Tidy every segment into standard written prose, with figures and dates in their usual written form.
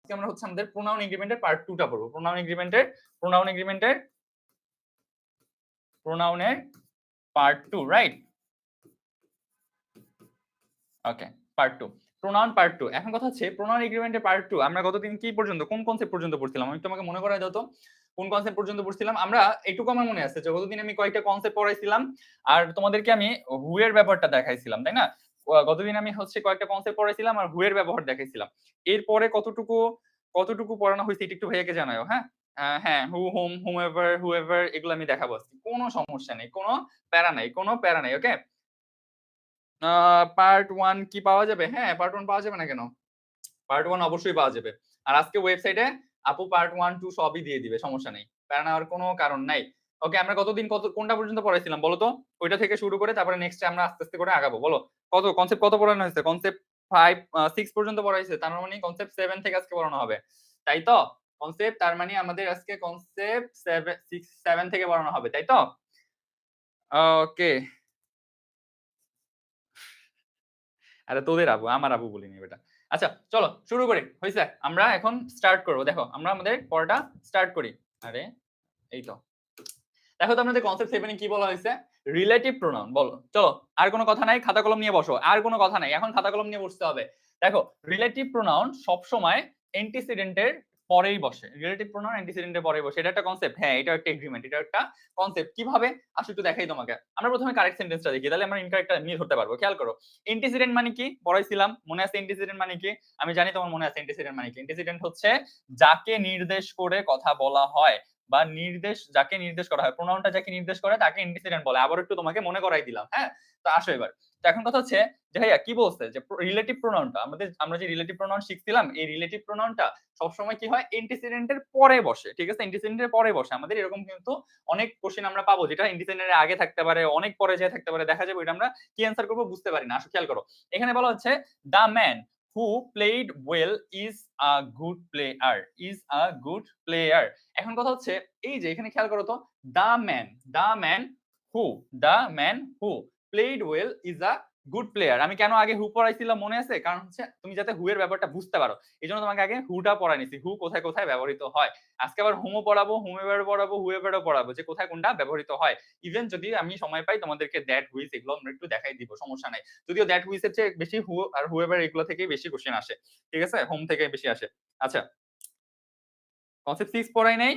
আজকে আমরা হচ্ছে আমাদের প্রোনাউন এগ্রিমেন্টের পার্ট 2 টা পড়বো। প্রোনাউনের পার্ট 2, রাইট? ওকে, পার্ট 2। Pronoun part 2। এখন কথা হচ্ছে প্রোনাউন এগ্রিমেন্টের পার্ট 2 আমরা গতদিন কি পর্যন্ত কোন কনসেপ্ট পর্যন্ত পড়ছিলাম? আমি তোমাকে মনে করায় দাও তো। কোন কনসেপ্ট পর্যন্ত পড়ছিলাম? আমরা এইটুকু আমার মনে আছে যে গতদিন আমি কয়েকটা কনসেপ্ট পড়াইছিলাম আর তোমাদেরকে আমি হু এর ব্যাপারটা দেখাইছিলাম, তাই না? গতদিন আমি হচ্ছে কয়েকটা কনসেপ্ট পড়াইছিলাম আর হু এর ব্যবহার দেখাইছিলাম। এরপরে কতটুকু পড়ানো হইছে এটা একটু ভাইয়াকে জানাও, হ্যাঁ? হ্যাঁ, হু, হুম, হুএভার এগুলো আমি দেখাবো আজকে। কোনো সমস্যা নেই, কোনো প্যারা নাই, ওকে? পার্ট 1 কি পাওয়া যাবে? হ্যাঁ, পার্ট 1 পাওয়া যাবে না কেন? পার্ট 1 অবশ্যই পাওয়া যাবে। আর আজকে ওয়েবসাইটে আপু পার্ট 1, 2 সবই দিয়ে দিবে, সমস্যা নেই। প্যারা নেওয়ার কোনো কারণ নাই। ওকে, আমরা কোনটা পর্যন্ত পড়াইছিলাম বলো তো? ওইটা থেকে শুরু করে তারপরে নেক্সটে আমরা আস্তে, আস্তে করে আগাবো। বলো। কনসেপ্ট কত পড়ানো হয়েছে? কনসেপ্ট 5 6 পর্যন্ত পড়াইছে। তার মানে কনসেপ্ট 7 থেকে আজকে পড়ানো হবে। তাই তো? কনসেপ্ট তার মানে আমাদের আজকে কনসেপ্ট 7 থেকে পড়ানো হবে। তাই তো? ওকে। আরে তোদের আবু, আমার আবু বলিনি বেটা। আচ্ছা চলো শুরু করি। হইছে? আমরা এখন স্টার্ট করব। দেখো আমরা আমাদের পড়াটা স্টার্ট করি। আরে এই তো। দেখো তো আপনাদের কনসেপ্ট 7 এ কি বলা হয়েছে? Relative pronoun. বলো। চলো আর কোনো কথা নাই, খাতা কলম নিয়ে বসো। আর কোনো কথা নাই। এখন খাতা কলম নিয়ে বসতে হবে। দেখো রিলেটিভ প্রোনাউন সব সময় অ্যান্টিসিডেন্টের পরেই বসে। রিলেটিভ প্রোনাউন অ্যান্টিসিডেন্টের পরেই বসে। এটা একটা কনসেপ্ট। হ্যাঁ, এটা একটা এগ্রিমেন্ট। এটা একটা কনসেপ্ট। কিভাবে? আসো একটু দেখাই তোমাকে। আমরা প্রথমে কারেক্ট সেন্টেন্সটা দেখি। তাহলে আমরা ইনকারেক্টটা নিয়ে ধরতে পারবো। খেয়াল করো। অ্যান্টিসিডেন্ট মানে কি? পড়াইছিলাম। মনে আছে অ্যান্টিসিডেন্ট মানে কি? আমি জানি তোমার মনে আছে অ্যান্টিসিডেন্ট মানে কি। অ্যান্টিসিডেন্ট হচ্ছে যাকে নির্দেশ করে কথা বলা হয় বা যাকে নির্দেশ করা হয়, প্রোনাউনটা যাকে নির্দেশ করে তাকে অ্যান্টিসিডেন্ট বলে। আবার একটু তোমাকে মনে করাই দিলাম, হ্যাঁ? তো আসো এবার। তো এখন কথা হচ্ছে যে ভাইয়া কি বলছে যে রিলেটিভ প্রোনাউনটা আমরা যে রিলেটিভ প্রোনাউন শিখছিলাম, এই রিলেটিভ প্রোনাউনটা সবসময় কি হয়? অ্যান্টিসিডেন্টের পরে বসে। ঠিক আছে? অ্যান্টিসিডেন্টের পরে বসে। আমাদের এরকম কিন্তু অনেক কোশ্চেন আমরা পাবো যেটা অ্যান্টিসিডেন্টের আগে থাকতে পারে, অনেক পরে যেয়ে থাকতে পারে। দেখা যাবে এটা আমরা কি অ্যান্সার করব বুঝতে পারি না। আসো খেয়াল করো। এখানে বলা হচ্ছে the man who played well is a good player। এখন কথা হচ্ছে এই যে এখানে খেয়াল করো তো, the man who played well is a good player. আমি কেন আগে হু পড়াইছিলাম মনে আছে? কারণ হচ্ছে তুমি যাতে হু এর ব্যাপারটা বুঝতে পারো, এই জন্য তোমাকে আগে হুটা পড়াই নিছি। হু কোথায় কোথায় ব্যবহৃত হয়। আজকে আবার হুমও পড়াবো, হুমেভার পড়াবো, হুএভারও পড়াবো যে কোথায় কোনটা ব্যবহৃত হয়। ইভেন যদি আমি সময় পাই তোমাদেরকে দ্যাট, হুইচ এগুলো আমরা একটু দেখাই দিব, সমস্যা নাই। যদিও দ্যাট, হুইচ এর চেয়ে বেশি হু আর হুএভার এগুলো থেকেই বেশি কোশ্চেন আসে। ঠিক আছে? হোম থেকে বেশি আসে। আচ্ছা, কনসেপ্ট 6 পড়াই নাই?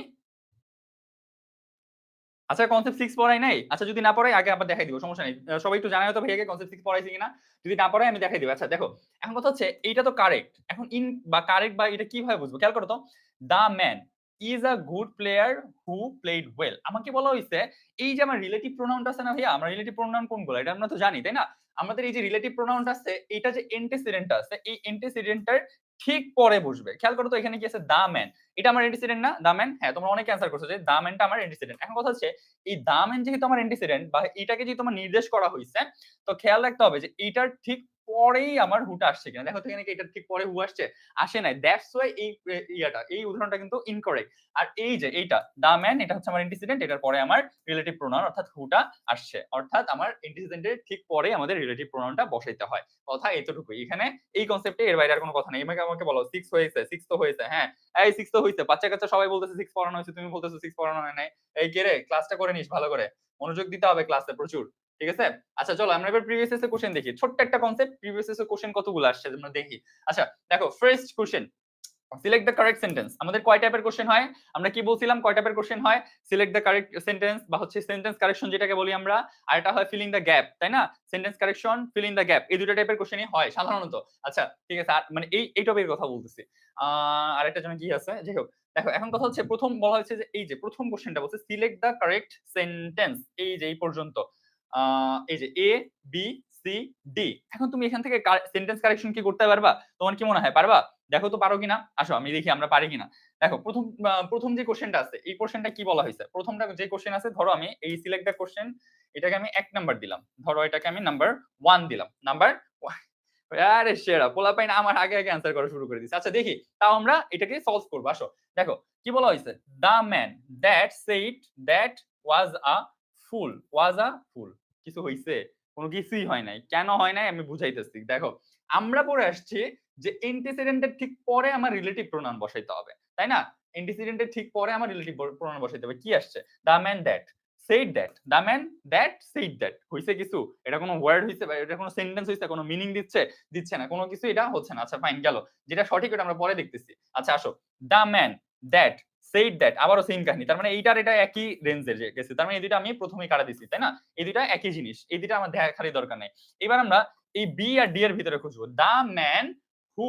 আচ্ছা কনসেপ্ট 6 পড়াই নাই? আচ্ছা যদি না পড়াই আগে আবার দেখাই দিব, সমস্যা নেই। সবাই একটু জানাও তো ভাইয়াকে কনসেপ্ট 6 পড়াইছি কিনা? যদি না পড়াই আমি দেখাই দিব। আচ্ছা দেখো, এখন কথা হচ্ছে এইটা তো কারেক্ট। এখন বা কারেক্ট বা এটা কিভাবে বুঝবো? খেয়াল করো তো। The man is a good player who played well. আমাকে বলা হইছে এই যে আমার রিলেটিভ প্রোনাউনটা আছে না ভাইয়া, আমার রিলেটিভ প্রোনাউন কোনগুলো? এটা আমরা তো জানি, তাই না? আমাদের এই যে রিলেটিভ প্রোনাউনটা আছে, এটা যে অ্যান্টিসিডেন্টটা আছে, এই অ্যান্টিসিডেন্টটার ঠিক পরে বসবে। খেয়াল করো তো এখানে কি আছে? The man. এটা আমার অ্যান্টিসিডেন্ট না? The man? হ্যাঁ, তোমরা অনেকে অ্যান্সার করছো যে দ্য ম্যানটা আমার অ্যান্টিসিডেন্ট। এখন কথা হচ্ছে এই দা ম্যান যেহেতু আমার অ্যান্টিসিডেন্ট বা এটাকে যেহেতু আমার নির্দেশ করা হইছে, তো খেয়াল রাখতে হবে যে এইটার ঠিক পরেই আমার হুটা আসছে কিনা। দেখো তো এখানে কি এটার ঠিক পরে হু আসছে? আসে নাই। দ্যাটস ওয়াই এই উদাহরণটা কিন্তু ইনকারেক্ট। আর এই যে এইটা দা ম্যান, এটা হচ্ছে আমার অ্যান্টিসিডেন্ট, এটার পরে আমার রিলেটিভ প্রোনাউন অর্থাৎ হুটা আসছে। অর্থাৎ আমার অ্যান্টিসিডেন্টের ঠিক পরে আমাদের রিলেটিভ প্রোনাউনটা বসাইতে হয়। কথা এতটুকুই। এখানে এই কনসেপ্টে এর বাইরে আর কোনো কথা নেই। আমাকে বলো 6 হয়েছে, 6 তো হয়েছে। হ্যাঁ, এই 6 তো হইছে। বাচ্চা-কাচ্চা সবাই বলতেছে 6 পড়ানো হয়েছে, তুমি বলতেছো 6 পড়ানো হয় নাই। এই কে রে, ক্লাসটা করে নিস ভালো করে। মনোযোগ দিতে হবে ক্লাসে প্রচুর। ঠিক আছে? আচ্ছা চলো আমরা এবার প্রিভিয়াস এর কোশ্চেন দেখি। ছোট্ট একটা কনসেপ্ট, প্রিভিয়াস এর কোশ্চেন কতগুলো আসছে আমরা দেখি। আচ্ছা দেখো first question, select the correct sentence. আমাদের কয় টাইপের কোশ্চেন হয়? আমরা কি বলছিলাম কয় টাইপের কোশ্চেন হয়? সিলেক্ট দ্য কারেক্ট সেন্টেন্স বা হচ্ছে সেন্টেন্স কারেকশন যেটাকে বলি আমরা, আর এটা হয় ফিলিং দ্য গ্যাপ, তাই না? Sentence correction, filling the gap, এই দুটো টাইপের কোশ্চেনই হয় সাধারণত। আচ্ছা ঠিক আছে, আর মানে এই টপিকের কথা বলতেছি। আরেকটা যেন কি আছে, যাই হোক। দেখো এখন কথা হচ্ছে প্রথম বলা হয়েছে যে এই যে প্রথম কোশ্চেনটা বলছে সিলেক্ট দ্য কারেক্ট সেন্টেন্স, এই যে এই পর্যন্ত এই যে এ বি সি ডি। এখন তুমি এখান থেকে সেন্টেন্স কারেকশন কি করতে পারবা? তোমার কি মনে হয় পারবা? দেখো তো পারো কিনা। আসো আমি দেখি আমরা পারি কিনা। দেখো প্রথম যে কোশ্চেনটা আছে, এই কোশ্চেনটা কি বলা হয়েছে? প্রথমটা যে কোশ্চেন আছে, ধরো আমি এই সিলেক্ট দ্য কোশ্চেন, এটাকে আমি 1 নাম্বার দিলাম। ধরো এটাকে আমি নাম্বার 1 দিলাম। নাম্বার আরে সেরা পোলাপাইন আমার আগে আগে অ্যান্সার করা শুরু করে দিছে। আচ্ছা দেখি তাও আমরা এটাকে সলভ করব। আসো দেখো কি বলা হয়েছে? The man that said that was a fool. কিছু হইছে? কোনো কিছুই হয় নাই। কেন হয় নাই আমি বুঝাইতেছি। দেখো আমরা পড়ে আসছি যে অ্যান্টিসিডেন্টের ঠিক পরে আমার রিলেটিভ প্রোনাউন বসাইতে হবে, তাই না? অ্যান্টিসিডেন্টের ঠিক পরে আমার রিলেটিভ প্রোনাউন বসাইতে হবে। কি আসছে? The man that said that, the man that said that, হইছে কিছু? এটা কোনো ওয়ার্ড হইছে বা এটা কোনো সেন্টেন্স হইছে? কোনো মিনিং দিচ্ছে? দিচ্ছে না। কোনো কিছু এটা হচ্ছে না। আচ্ছা ফাইন গেল। যেটা সঠিক ওটা আমরা পরে দেখতেছি। আচ্ছা আসো। The man that said that, আবারও সেম কাহিনী। তার মানে এইটার এটা একই রেঞ্জের গেছে। তার মানে এই দুইটা আমি প্রথমেই কাটা দিছি, তাই না? এই দুইটা একই জিনিস। এই দুইটা আমার দেখারই দরকার নাই। এবার আমরা এই বি আর ডি এর ভিতরে খুঁজবো। The man who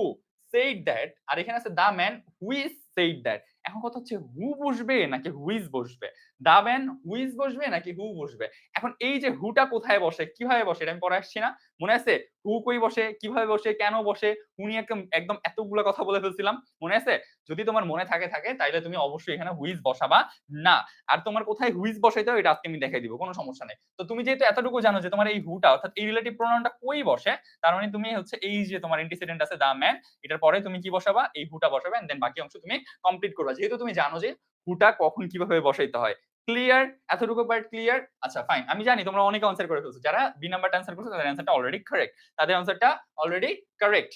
said that, আর এখানে আছে the man which said that। এখন কথা হচ্ছে হু বসবে নাকি হুইচ বসবে? দ্য ম্যান হুইচ বসবে নাকি হু বসবে? এখন এই যে হুটা কোথায় বসে, কিভাবে বসে এটা আমি পরে আসছি না? মনে আছে? হু কই বসে, কিভাবে বসে, কেন বসে? হু নিয়ে একদম একদম এতগুলা কথা বলে ফেলছিলাম। মনে আছে? যদি তোমার মনে থাকে তাইলে তুমি অবশ্যই এখানে হুইচ বসাবা না। আর তোমার কোথায় হুইচ বসাইতে হবে এটা আজকে আমি দেখাই দিব। কোন সমস্যা নাই। তো তুমি যেহেতু এতটুকু জানো যে তোমার এই হুটা অর্থাৎ এই রিলেটিভ প্রোনাউনটা কই বসে, তার মানে তুমি হচ্ছে এই যে তোমার অ্যান্টিসিডেন্ট আছে দ্য ম্যান, এটার পরে তুমি কি বসাবা? এই হুটা বসাবে এন্ড দেন বাকি অংশ তুমি কমপ্লিট করবা। যেহেতু তুমি জানো যে হুটা কখন কিভাবে বসাইতে হয়। ক্লিয়ার? এতটুকু পার্ট ক্লিয়ার? আচ্ছা ফাইন। আমি জানি তোমরা অনেকে আনসার করে ফেলছো। যারা বি নাম্বারটা আনসার করছো তাদের আনসারটা অলরেডি কারেক্ট। তাদের আনসারটা অলরেডি কারেক্ট।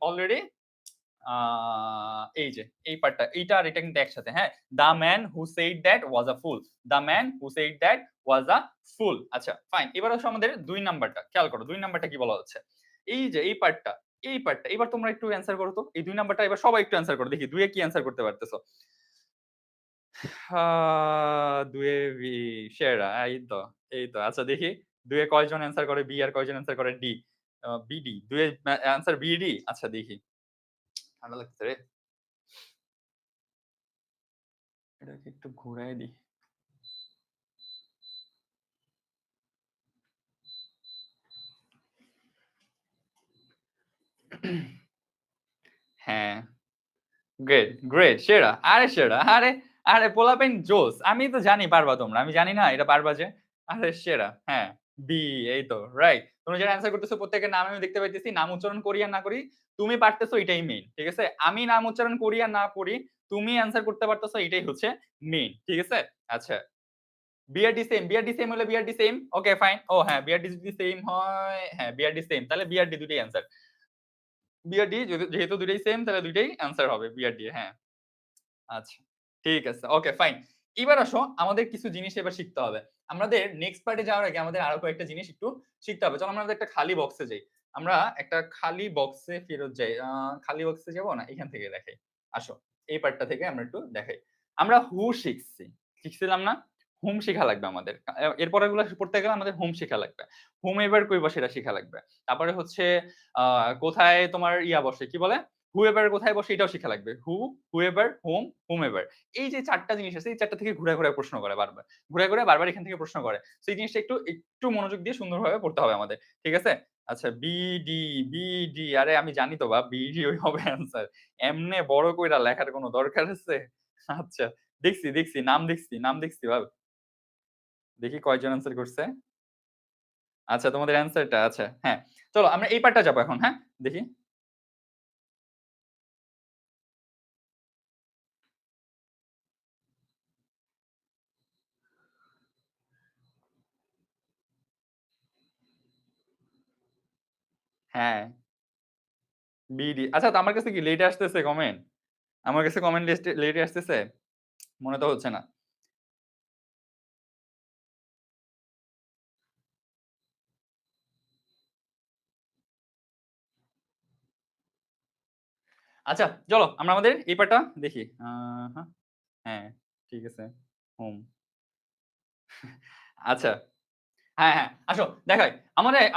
অলরেডি এই যে এই পার্টটা এইটা আর এটা কিন্তু একসাথে, হ্যাঁ? The man who said that was a fool. The man who said that was a fool. আচ্ছা ফাইন। এবার আসো আমাদের ২ নাম্বারটা। খেয়াল করো ২ নাম্বারটা কি বলা হচ্ছে। এই যে এই পার্টটা, এই পার্টটা এবার তোমরা একটু অ্যানসার করো তো। এই ২ নাম্বারটা এবার সবাই একটু অ্যানসার করো। দেখি ২ এ কি অ্যানসার করতে পারতেছো? ২ এ বি সেরা এই তো। আচ্ছা দেখি ২ এ কয়জন অ্যানসার করে বি আর কয়জন অ্যানসার করে ডি? বিডি। ২ এ অ্যানসার বিডি? আচ্ছা দেখি। ঠান্ডা লাগতেছে রে। এটাকে একটু ঘুরায় দিই। হ্যাঁ, গ্রেট সেরা। আরে সেরা। আরে পোলাপাইন জোস। আমি তো জানি পারবা তোমরা। আমি জানি না এটা পারবা যে। আরে সেরা। হ্যাঁ, বি এই তো রাইট। তোমরা যারা অ্যানসার করতেছো প্রত্যেকের নাম আমি দেখতে পাইতেছি। নাম উচ্চারণ করি আর না করি, তুমি পারতেছো এটাই মেইন। ঠিক আছে? আমি নাম উচ্চারণ করি আর না করি, তুমি অ্যানসার করতে পারতেছো এটাই হচ্ছে মেইন। ঠিক আছে? আচ্ছা। বিআরডি সেম, বিআরডি সেম হলে বিআরডি সেম। Okay fine. ও হ্যাঁ, বিআরডি যদি সেম হয়, হ্যাঁ বিআরডি সেম। তাহলে বিআরডি দুটোই অ্যানসার। বিআরডি যেহেতু দুটোই সেম তাহলে দুটোই অ্যানসার হবে বিআরডি হ্যাঁ। আচ্ছা। ঠিক আছে। Okay fine. এবার আসো আমাদের কিছু জিনিস এবার শিখতে হবে। আমাদের নেক্সট পার্টে যাওয়ার আগে আমাদের আরো কয়েকটা জিনিস একটু শিখতে হবে। চলো আমরা আমাদের একটা খালি বক্সে যাই। আমরা একটা খালি বক্সে ফেরত যাই। খালি বক্সে যাবো না এখান থেকে দেখাই। আসো। এই পার্টটা থেকে আমরা একটু দেখাই। আমরা হু শিখছি। শিখছিলাম না? হুম শিখা লাগবে আমাদের। এরপরের গুলা পড়তে গেলে আমাদের হুম শিখা লাগবে। হুম এবার কই বসে এটা শিখা লাগবে। তারপরে হচ্ছে আ কোথায় তোমার ইয়া বসে কি বলে? whoever কোথায় বসে এটাও শিখা লাগবে। who, whoever, whom, whomever এই যে ৪ টা জিনিস আছে এই ৪ টা থেকে ঘুরে প্রশ্ন করে বারবার। ঘুরে বারবার এখান থেকে প্রশ্ন করে। সো এই জিনিসটা একটু মনোযোগ দিয়ে সুন্দরভাবে পড়তে হবে আমাদের। ঠিক আছে? আচ্ছা বিডি আরে আমি জানি তো বিডি ওই হবে অ্যান্সার। এমনে বড় কইরা লেখার কোন দরকার আছে? আচ্ছা দেখছি নাম দেখছি দেখি কয়জন অ্যান্সার করছে। আচ্ছা তোমাদের অ্যান্সারটা আচ্ছা হ্যাঁ। চলো আমরা এই পার্টটা যাবো এখন, হ্যাঁ? দেখি। হ্যাঁ। বিডি। আচ্ছা তো আমার কাছে কি লেটে আসতেছে কমেন্ট? আমার কাছে কমেন্ট লিস্টে লেটে আসতেছে? মনে তো হচ্ছে না। আচ্ছা চলো আমরা আমাদের এই পার্টটা দেখি। হ্যাঁ, হ্যাঁ, ঠিক আছে। হুম। আচ্ছা। হ্যাঁ। আসো দেখাই।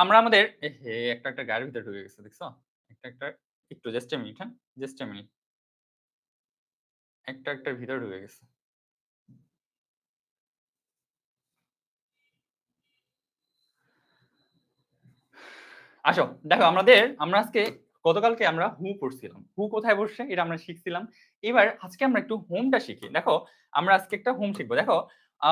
আমরা আমাদের এহে একটা গায়ের ভিতরে ঢুকে গেছে দেখছো? একটা একটু জাস্ট a মিনিট হ্যাঁ? Just a minute. একটার ভিতরে ঢুকে গেছে। আসো, দেখো আমরা আজকে গতকালকে আমরা হু পড়ছিলাম। হু কোথায় বসছে এটা আমরা শিখছিলাম। এবার আজকে আমরা একটু হোমটা শিখি। দেখো আমরা আজকে একটা হোম শিখবো। দেখো আ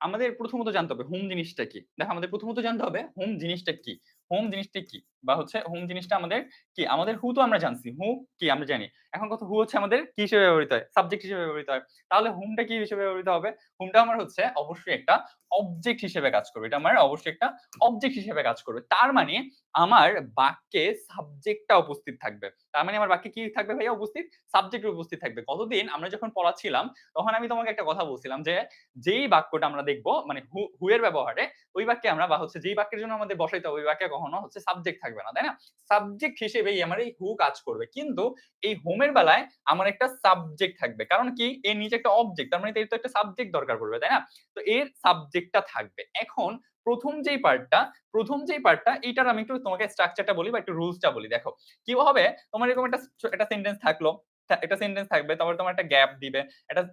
আমাদের প্রথমত জানতে হবে হোম জিনিসটা কি? দেখো আমাদের প্রথমত জানতে হবে হোম জিনিসটা কি? হোম জিনিসটা কি? বা হচ্ছে হুম জিনিসটা আমাদের কি? আমাদের হু তো আমরা জানছি। হু কি আমরা জানি। এখন কথা হু হচ্ছে আমাদের কি হিসেবে ব্যবহৃত হয়? সাবজেক্ট হিসেবে ব্যবহৃত হয়। তাহলে হুমটা কি হিসেবে ব্যবহৃত হবে? হুমটা আমার হচ্ছে অবশ্যই একটা অবজেক্ট হিসেবে কাজ করবে। এটা আমার অবশ্যই একটা অবজেক্ট হিসেবে কাজ করবে। তার মানে আমার বাক্যে সাবজেক্টটা উপস্থিত থাকবে। তার মানে আমার বাক্যে কি থাকবে ভাইয়া উপস্থিত? সাবজেক্ট উপস্থিত থাকবে। গতদিন আমরা যখন পড়াচ্ছিলাম তখন আমি তোমাকে একটা কথা বলছিলাম যে, যেই বাক্যটা আমরা দেখব মানে হু এর ব্যবহারে ওই বাক্যে আমরা বা হচ্ছে যেই বাক্যের জন্য আমাদের বসাইতে হবে ওই বাক্যে কখনো হচ্ছে সাবজেক্ট থাকবে না, তাই না? সাবজেক্ট হিসেবেই আমার এই হু কাজ করবে। কিন্তু এই হোম এর বেলায় আমার একটা সাবজেক্ট থাকবে। কারণ কি? এর নিচে একটা অবজেক্ট। তার মানে এর তো একটা সাবজেক্ট দরকার পড়বে, তাই না? তো এর সাবজেক্টটা থাকবে। এখন ১ম যেই পার্টটা এইটার আমি একটু তোমাকে স্ট্রাকচারটা বলি বা একটু রুলসটা বলি। দেখো, কি হবে? তোমার এরকম একটা সেন্টেন্স থাকলো। একটা সেন্টেন্স থাকবে। তারপরে তোমার একটা গ্যাপ দিবে।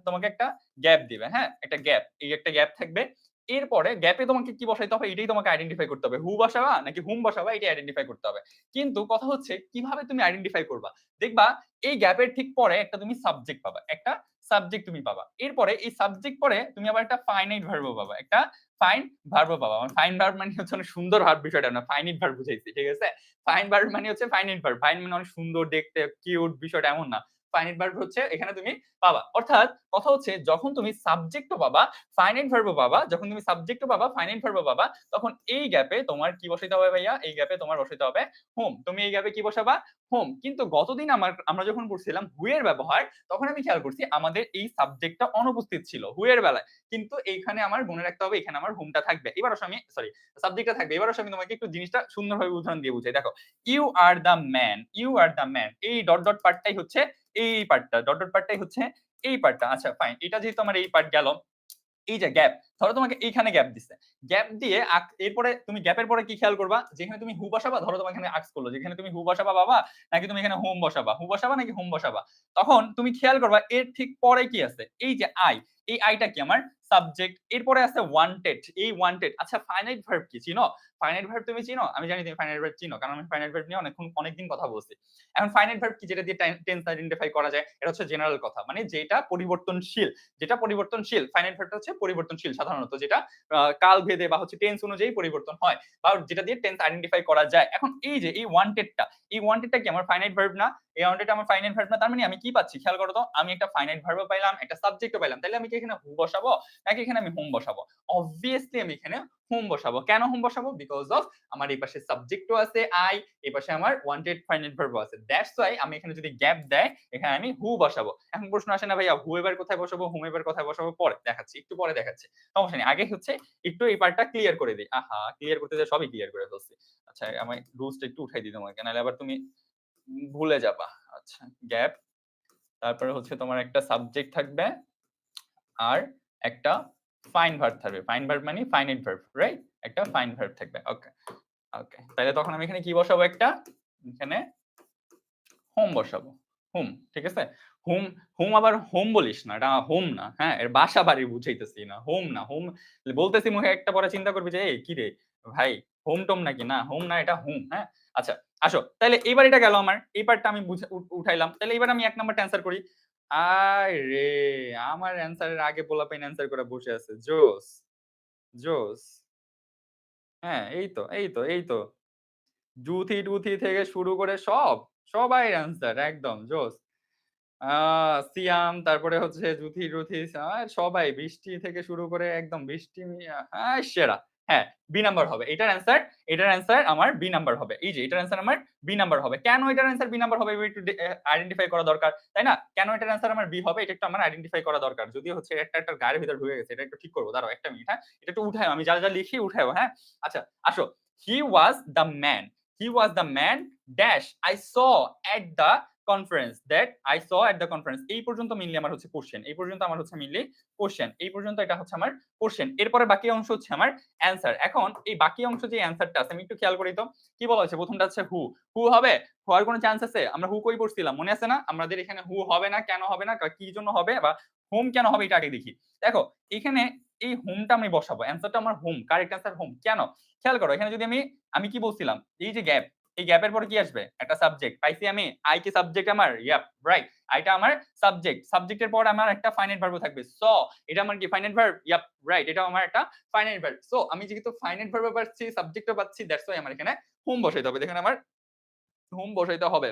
তোমাকে একটা গ্যাপ দিবে, হ্যাঁ? একটা গ্যাপ। এই একটা গ্যাপ থাকবে। এরপরে গ্যাপে তোমাকে কি বসাইতে হবে এটাই তোমাকে আইডেন্টিফাই করতে হবে। হু বসাবা নাকি হুম বসাবা এটাই আইডেন্টিফাই করতে হবে। কিন্তু কথা হচ্ছে কিভাবে তুমি আইডেন্টিফাই করবা? দেখবা এই গ্যাপের ঠিক পরে একটা তুমি সাবজেক্ট পাবা। একটা সাবজেক্ট তুমি পাবা। এরপরে এই সাবজেক্ট পরে তুমি আবার একটা ফাইনাইট ভার্ব ও পাবা। একটা ফাইন ভার্ব ও পাবা। ফাইন ভার্ব মানে হচ্ছে অনেক সুন্দর ভার্ব বিষয়টা না। ফাইনাইট ভার্ব বুঝাইছি। ঠিক আছে? ফাইন ভার্ব মানে হচ্ছে ফাইনাইট ভার্ব। ফাইন মানে অনেক সুন্দর দেখতে, কিউট বিষয়টা এমন না। ফাইনাইট ভার্ব হচ্ছে এখানে তুমি পাবা। অর্থাৎ কথা হচ্ছে যখন তুমি সাবজেক্ট ও পাবা, ফাইনাইট ভার্ব ও পাবা, যখন তুমি সাবজেক্ট ও পাবা, ফাইনাইট ভার্ব ও পাবা, তখন এই গ্যাপে তোমার কি বসাইতে হবে ভাইয়া? এই গ্যাপে তোমার বসাইতে হবে হোম। তুমি এই গ্যাপে কি বসাবা? হোম। কিন্তু গতদিন আমরা যখন পড়ছিলাম হু এর ব্যবহার, তখন আমি খেয়াল করছি আমাদের এই সাবজেক্টটা অনুপস্থিত ছিল হু এর বেলায়। কিন্তু এইখানে আমার মনে রাখতে হবে এখানে আমার হোমটা থাকবে। এবার আসো আমি সরি সাবজেক্টটা থাকবে। এবার আসো আমি তোমাকে একটু জিনিসটা সুন্দরভাবে উদাহরণ দিয়ে বুঝাই। দেখো, you are the man, you are the man. এই ডট ডট পার্টটাই হচ্ছে এই পার্টটা। ডট ডট পার্টটাই হচ্ছে এই পার্টটা। আচ্ছা ফাইন। এটা যেহেতু আমার এই পার্ট গেল, এই যে গ্যাপ, ধরো তোমাকে এইখানে গ্যাপ দিছে। গ্যাপ দিয়ে এরপরে তুমি গ্যাপের পরে কি খেয়াল করবা? যেখানে তুমি হু বসাবা, ধরো তোমাকে এখানে আস্ক করলো যেখানে তুমি হু বসাবা বাবা নাকি তুমি এখানে হোম বসাবা? হু বসাবা নাকি হোম বসাবা? তখন তুমি খেয়াল করবা এর ঠিক পরে কি আছে? এই যে আই, এই আইটা কি আমার সাবজেক্ট। এরপরে আছে ওয়ান্টেড। এই ওয়ান্টেড আচ্ছা ফাইনাইট ভার্ব কি চিনো? ফাইনাইট ভার্ব তুমি চিনো? আমি জানি তুমি ফাইনাইট ভার্ব চিনো। কারণ আমি ফাইনাইট ভার্ব নিয়ে অনেকদিন কথা বলছি। এখন ফাইনাইট ভার্ব কি যেটা দিয়ে টেন্স আইডেন্টিফাই করা যায়? এটা হচ্ছে জেনারেল কথা। মানে যেটা পরিবর্তনশীল। যেটা পরিবর্তনশীল ফাইনাইট ভার্বটা হচ্ছে পরিবর্তনশীল সাধারণত যেটা কাল ভেদে বা হচ্ছে টেন্স অনুযায়ী পরিবর্তন হয় বা যেটা দিয়ে টেন্স আইডেন্টিফাই করা যায়। এখন এই যে এই ওয়ান্টেডটা কি আমার ফাইনাইট ভার্ব না? এই ওয়ান্টেড আমার ফাইনাইট ভার্ব না। তার মানে আমি কি পাচ্ছি খেয়াল করো তো, আমি একটা ফাইনাইট ভার্বও পাইলাম, একটা সাবজেক্টও পাইলাম। তাহলে আমি কি এখানে হু বসাবো নাকি এখানে আমি হোম বসাবো? অবভিয়াসলি আমি এখানে হোম বসাবো। কেন হোম বসাবো? বিকজ অফ আমার এই পাশে সাবজেক্টও আছে আই, এই পাশে আমার ওয়ান্টেড ফাইনাইট ভার্বও আছে। দ্যাটস ওয়াই আমি এখানে যদি গ্যাপ দেয় এখানে আমি হু বসাবো। এখন প্রশ্ন আসে না ভাইয়া হু এবার কোথায় বসাবো, হোম এবার কোথায় বসাবো? পরে দেখাচ্ছি, একটু পরে দেখাচ্ছি। সমস্যা নেই। আগে হচ্ছে একটু এই পার্টটা ক্লিয়ার করে দেই। আহা! ক্লিয়ার করতে যেয়ে সবই ক্লিয়ার করে ফেলছি। আচ্ছা আমি রুলসটা একটু উঠাই দিই তোমাকে। নাহলে আবার তুমি ভুলে যাবা। আচ্ছা গ্যাপ, তারপরে হচ্ছে তোমার একটা সাবজেক্ট থাকবে আর একটা ফাইন ভার্ব থাকবে। ফাইন ভার্ব মানে ফাইনাইট ভার্ব, রাইট? একটা ফাইন ভার্ব থাকবে। ওকে, ওকে। তাহলে তখন আমি এখানে কি বসাবো একটা? এখানে হোম বসাবো। হোম, ঠিক আছে? হোম, হোম আবার হোম বলিস না। এটা হোম না। হ্যাঁ? এর বাসা বাড়ি বুঝাইতেছি না। হোম না। হোম বলতেছি মুখে একটা পরে চিন্তা করবি যে, "এই কিরে ভাই হোম-টোম নাকি?" না, হোম না এটা হোম, হ্যাঁ? আচ্ছা আসো। তাইলে এইবার এটা গেল আমার। এই পার্টটা আমি বুঝা উঠাইলাম। তাইলে এবার আমি ১ নাম্বারটা অ্যান্সার করি। আরে! আমার অ্যান্সার এর আগে পোলাপাইন অ্যান্সার করে বসে আছে। জোস, জোস। হ্যাঁ, এই তো। জুথি-টুথি থেকে শুরু করে সবাই অ্যান্সার একদম জোস। আ সিয়াম তারপরে হচ্ছে জুথি-টুথি সবাই বৃষ্টি থেকে শুরু করে একদম বৃষ্টি মিয়া সেরা। হ্যাঁ, বি নাম্বার হবে। এটার অ্যান্সার আমার বি নাম্বার হবে। এই যে এটার অ্যান্সার আমার বি নাম্বার হবে। কেন এটার অ্যান্সার বি নাম্বার হবে এবার একটু আইডেন্টিফাই করা দরকার। তাই না? কেন এটার অ্যান্সার আমার বি হবে এটা একটু আমার আইডেন্টিফাই করা দরকার। যদিও হচ্ছে একটা গায়ের ভিতর ঢুকে গেছে। এটা একটু ঠিক করব। দাঁড়াও ১ টা মিনিট, হ্যাঁ? এটা একটু উঠায়ও। আমি যা লিখি উঠায়ও, হ্যাঁ? আচ্ছা আসো। He was the man. He was the man dash I saw at the conference that I saw at the conference এই পর্যন্ত মেইনলি আমার হচ্ছে কোশ্চেন। এই পর্যন্ত আমার হচ্ছে মেইনলি কোশ্চেন। এই পর্যন্ত এটা হচ্ছে আমার কোশ্চেন। এরপরে বাকি অংশ হচ্ছে আমার অ্যান্সার। এখন এই বাকি অংশ যে অ্যান্সারটা আছে আমি একটু খেয়াল করি তো। কি বলা হয়েছে? ১ম টা হচ্ছে হু। হু হবে? হওয়ার কোনো চান্স আছে? আমরা হু কই পড়ছিলাম? মনে আছে না? আমাদের এখানে হু হবে না, কেন হবে না, কি জন্য হবে বা হোম কেন হবে এটা আগে দেখি। দেখো এখানে এই হোমটা আমি বসাবো। অ্যান্সারটা আমার হোম। Correct answer home. কেন? খেয়াল করো এখানে যদি আমি কি বলছিলাম? এই যে গ্যাপ এই গ্যাপের পরে কি আসবে? একটা সাবজেক্ট পাইছি আমি। আই কি সাবজেক্ট আমার? Yup, right. আইটা আমার সাবজেক্ট। সাবজেক্টের পর আমার একটা ফাইনাইট ভার্ব থাকবে। সো এটা আমার কি ফাইনাইট ভার্ব? Yup, right. এটাও আমার একটা ফাইনাইট ভার্ব। সো আমি যেহেতু ফাইনাইট ভার্ব পাচ্ছি, সাবজেক্টও পাচ্ছি, দ্যাটস ওয়াই আমার এখানে হুম বসাইতে হবে। দেখেন আমার হুম বসাইতে হবে।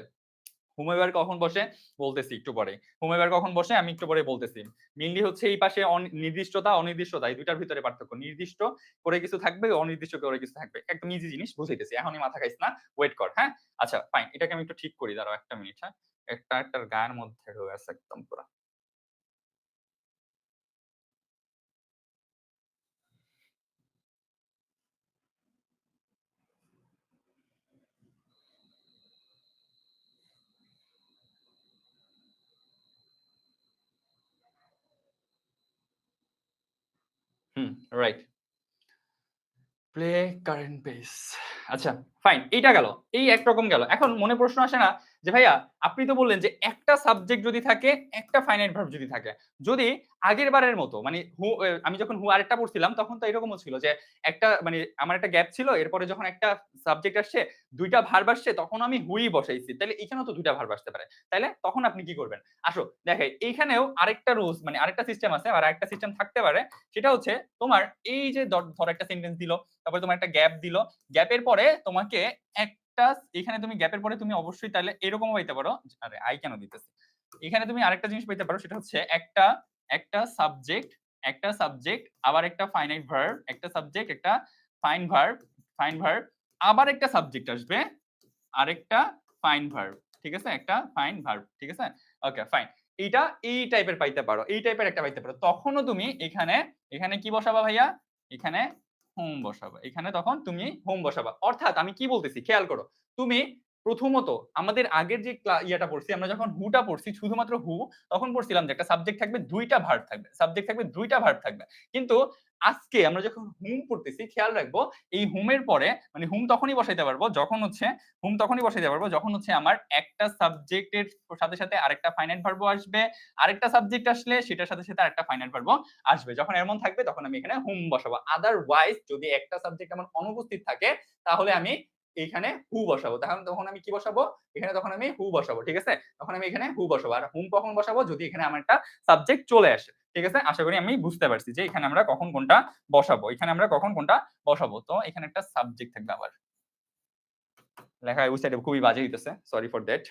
হুম এবার কখন বসে বলতেছি একটু পরে। হুম এবার কখন বসে আমি একটু পরে বলতেছি। মেইনলি হচ্ছে এই পাশে নির্দিষ্টতা, অনির্দিষ্টতা এই দুইটার ভিতরে পার্থক্য। নির্দিষ্ট করে কিছু থাকবে, অনির্দিষ্ট করে কিছু থাকবে। একদম ইজি জিনিস বুঝাইতেছি। এখনই মাথা খাইস না। ওয়েট কর, হ্যাঁ? আচ্ছা ফাইন। এটাকে আমি একটু ঠিক করি। দাঁড়াও ১ টা মিনিট, হ্যাঁ? একটার গায়ের মধ্যে ঢুকে আছে একদম পুরা। হুম, রাইট। Play current base. আচ্ছা ফাইন। এইটা গেল। এই একরকম গেল। এখন মনে প্রশ্ন আসে না যে ভাইয়া আপনি তো বললেন যে একটা সাবজেক্ট যদি থাকে, একটা ফাইনাইট ভার্ব যদি থাকে। যদি আগের বারের মতো মানে আমি যখন হু আরেকটা পড়ছিলাম তখন তো এরকমও ছিল যে একটা মানে আমার একটা গ্যাপ ছিল। এরপরে যখন একটা সাবজেক্ট আসছে, ২ টা ভার্ব আসছে তখন আমি হুই বসাইছি। তাইলে এখানেও তো ২ টা ভার্ব আসতে পারে। তাইলে তখন আপনি কি করবেন? আসো দেখাই। এইখানেও আরেকটা রুলস মানে আরেকটা সিস্টেম আছে আর আরেকটা সিস্টেম থাকতে পারে। সেটা হচ্ছে তোমার এই যে ধরো একটা সেন্টেন্স দিল, তারপরে তোমার একটা গ্যাপ দিল। গ্যাপের পরে তোমাকে একটা এখানে তুমি গ্যাপের পরে তুমি অবশ্যই তাহলে এরকমও পাইতে পারো। আরে আই কেন দিতেছে? এখানে তুমি আরেকটা জিনিস পাইতে পারো সেটা হচ্ছে একটা সাবজেক্ট, একটা সাবজেক্ট আবার একটা ফাইনাইট ভার্ব, একটা সাবজেক্ট, একটা ফাইন ভার্ব, ফাইন ভার্ব, আবার একটা সাবজেক্ট আসবে, আরেকটা ফাইন ভার্ব। ঠিক আছে? একটা ফাইন ভার্ব। ঠিক আছে? Okay fine. এইটা এই টাইপের পাইতে পারো। এই টাইপের একটা পাইতে পারো। তখনও তুমি এখানে কি বসাবা ভাইয়া? এখানে হোম বসাবা। এখানে তখন তুমি হোম বসাবা। অর্থাৎ আমি কি বলতেছি খেয়াল করো। তুমি প্রথমত আমাদের আগের যে ইয়াটা পড়ছি আমরা যখন হু টা পড়ছি শুধুমাত্র হু তখন পড়ছিলাম যে একটা সাবজেক্ট থাকবে ২ টা ভার্ব থাকবে। সাবজেক্ট থাকবে ২ টা ভার্ব থাকবে। কিন্তু আজকে আমরা যখন হুম পড়তেছি খেয়াল রাখবো এই হুমের পরে মানে হুম তখনই বসাইতে পারবো যখন হচ্ছে হুম তখনই বসাইতে পারবো যখন হচ্ছে আমার একটা সাবজেক্টের সাথে, সাথে আরেকটা ফাইনাইট ভার্বও আসবে। আরেকটা সাবজেক্ট আসলে সেটার সাথে, সাথে আরেকটা ফাইনাইট ভার্বও আসবে। যখন এমন থাকবে তখন আমি এখানে হুম বসাবো। আদারওয়াইজ যদি একটা সাবজেক্ট আমার অনুপস্থিত থাকে তাহলে আমি এইখানে হু বসাবো। তখন আমি কি বসাবো? এখানে তখন আমি হু বসাবো। ঠিক আছে? তখন আমি এখানে হু বসাবো। আর হুম কখন বসাবো? যদি এখানে আমার একটা সাবজেক্ট চলে আসে। ঠিক আছে? আশা করি আমি বুঝতে পারছি যে এখানে আমরা কখন কোনটা বসাবো। এখানে আমরা কখন কোনটা বসাবো। তো এখানে একটা সাবজেক্ট থাকবে আবার। লেখা ওই সাইডে খুবই বাজে হইতেছে। Sorry for that.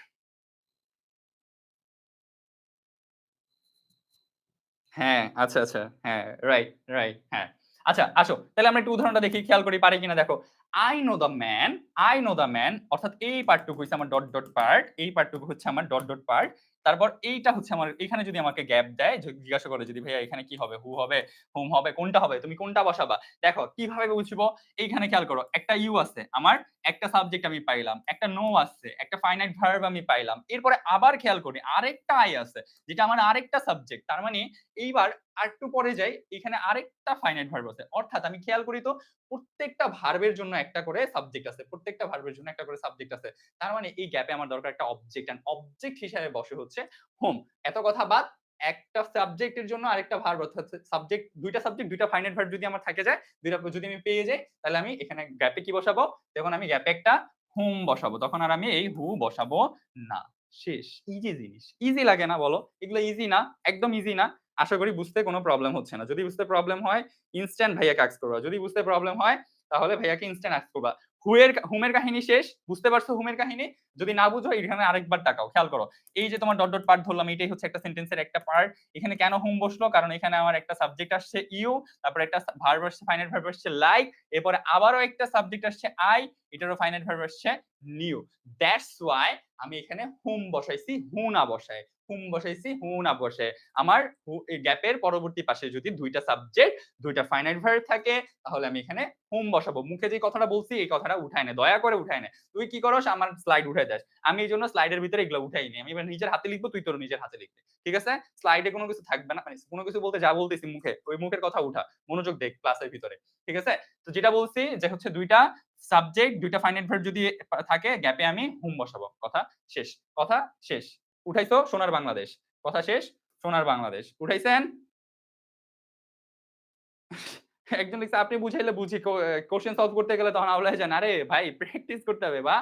হ্যাঁ, আচ্ছা, আচ্ছা। হ্যাঁ, রাইট, রাইট। হ্যাঁ। আচ্ছা আসো। তাহলে আমরা একটু উদাহরণটা দেখি খেয়াল করি পারি কিনা দেখো। I know the man, I know the man অর্থাৎ এই পার্টটুকু হইছে আমার ডট, ডট পার্ট। এই পার্টটুকু হচ্ছে আমার ডট, ডট পার্ট। তারপর এইটা হচ্ছে আমার এখানে যদি আমাকে গ্যাপ দেয় জিজ্ঞাসা করে যদি ভাইয়া এখানে কি হবে? হু হবে, হুম হবে, কোনটা হবে? তুমি কোনটা বসাবা? দেখো কিভাবে বুঝবো? এইখানে খেয়াল করো। একটা ইউ আছে। আমার একটা সাবজেক্ট আমি পাইলাম। একটা নো আছে। একটা ফাইনাইট ভার্ব আমি পাইলাম। এরপরে আবার খেয়াল করি আরেকটা আই আছে। যেটা আমার আরেকটা সাবজেক্ট। তার মানে এইবার আরেকটু পরে যাই, এখানে আরেকটা ফাইনাইট ভার্ব আছে। অর্থাৎ আমি খেয়াল করি তো প্রত্যেকটা ভার্বের জন্য একটা করে সাবজেক্ট আছে। প্রত্যেকটা ভার্বের জন্য একটা করে সাবজেক্ট আছে। তার মানে এই গ্যাপে আমার দরকার একটা অবজেক্ট অ্যান্ড অবজেক্ট হিসাবে বসে হচ্ছে হোম। এত কথা বাদ একটা সাবজেক্টের জন্য আরেকটা ভার্ব অর্থাৎ সাবজেক্ট ২ টা সাবজেক্ট ২ টা ফাইনাইট ভার্ব যদি আমার থাকে যায়, ২ টা যদি আমি পেয়ে যাই তাহলে আমি এখানে গ্যাপে কি বসাবো? তখন আমি গ্যাপে একটা হুম বসাবো। তখন আর আমি এই হু বসাবো না। শেষ। ইজি জিনিস। ইজি লাগে না বলো? এগুলো ইজি না, একদম ইজি না। আশা করি বুঝতে কোনো প্রবলেম হচ্ছে না। যদি বুঝতে প্রবলেম হয় ইনস্ট্যান্ট ভাইয়াকে আস্ক করবা। যদি বুঝতে প্রবলেম হয় তাহলে ভাইয়াকে ইনস্ট্যান্ট আস্ক করবা। হুমের কাহিনী শেষ। বুঝতে পারছো হুমের কাহিনী? যদি না বুঝো এখানে আরেকবার তাকাও। খেয়াল করো। এই যে তোমার ডট, ডট পার্ট ধরলাম এটাই হচ্ছে একটা সেন্টেন্সের একটা পার্ট। এখানে কেন হুম বসলো? কারণ এখানে আমার একটা সাবজেক্ট আসছে ইউ, তারপরে একটা ভার্ব আসছে ফাইনাইট ভার্ব আসছে লাইক, এরপরে আবারও একটা সাবজেক্ট আসছে আই, এটারও ফাইনাইট ভার্ব আসছে নিউ। দ্যাটস ওয়াই আমি এখানে হুম বসাইছি হু না বসায়। হুম বসাইছি হু না বসে। আমার এই গ্যাপের পরবর্তী পাশে যদি ২ টা সাবজেক্ট, ২ টা ফাইনাইট ভার্ব থাকে তাহলে আমি এখানে হুম বসাবো। মুখে যে কথাটা বলছি এই কথাটা উঠায় নে। দয়া করে উঠায় নে। তুই কি করস আমার স্লাইড উঠায় দেস। আমি এইজন্য স্লাইডের ভিতরে এগুলো উঠাই নি। আমি এবার নিজের হাতে লিখব তুই তোর নিজের হাতে লিখবি। ঠিক আছে? স্লাইডে কোনো কিছু থাকবে না। মানে কোনো কিছু বলতে যা বলতেছি মুখে, ওই মুখের কথা উঠা। মনোযোগ দে ক্লাসের ভিতরে। ঠিক আছে? তো যেটা বলছি যে হচ্ছে ২ টা সাবজেক্ট ২ টা ফাইনাইট ভার্ব যদি থাকে গ্যাপে আমি হুম বসাবো। কথা শেষ। কথা শেষ। উঠাইছো সোনার বাংলাদেশ। কথা শেষ সোনার বাংলাদেশ। উঠাইছেন? একজন লিখছে আপনি বুঝাইলে বুঝি কোশ্চেন সলভ করতে গেলে তখন আউলায় যান। আরে ভাই প্র্যাকটিস করতে হবে বা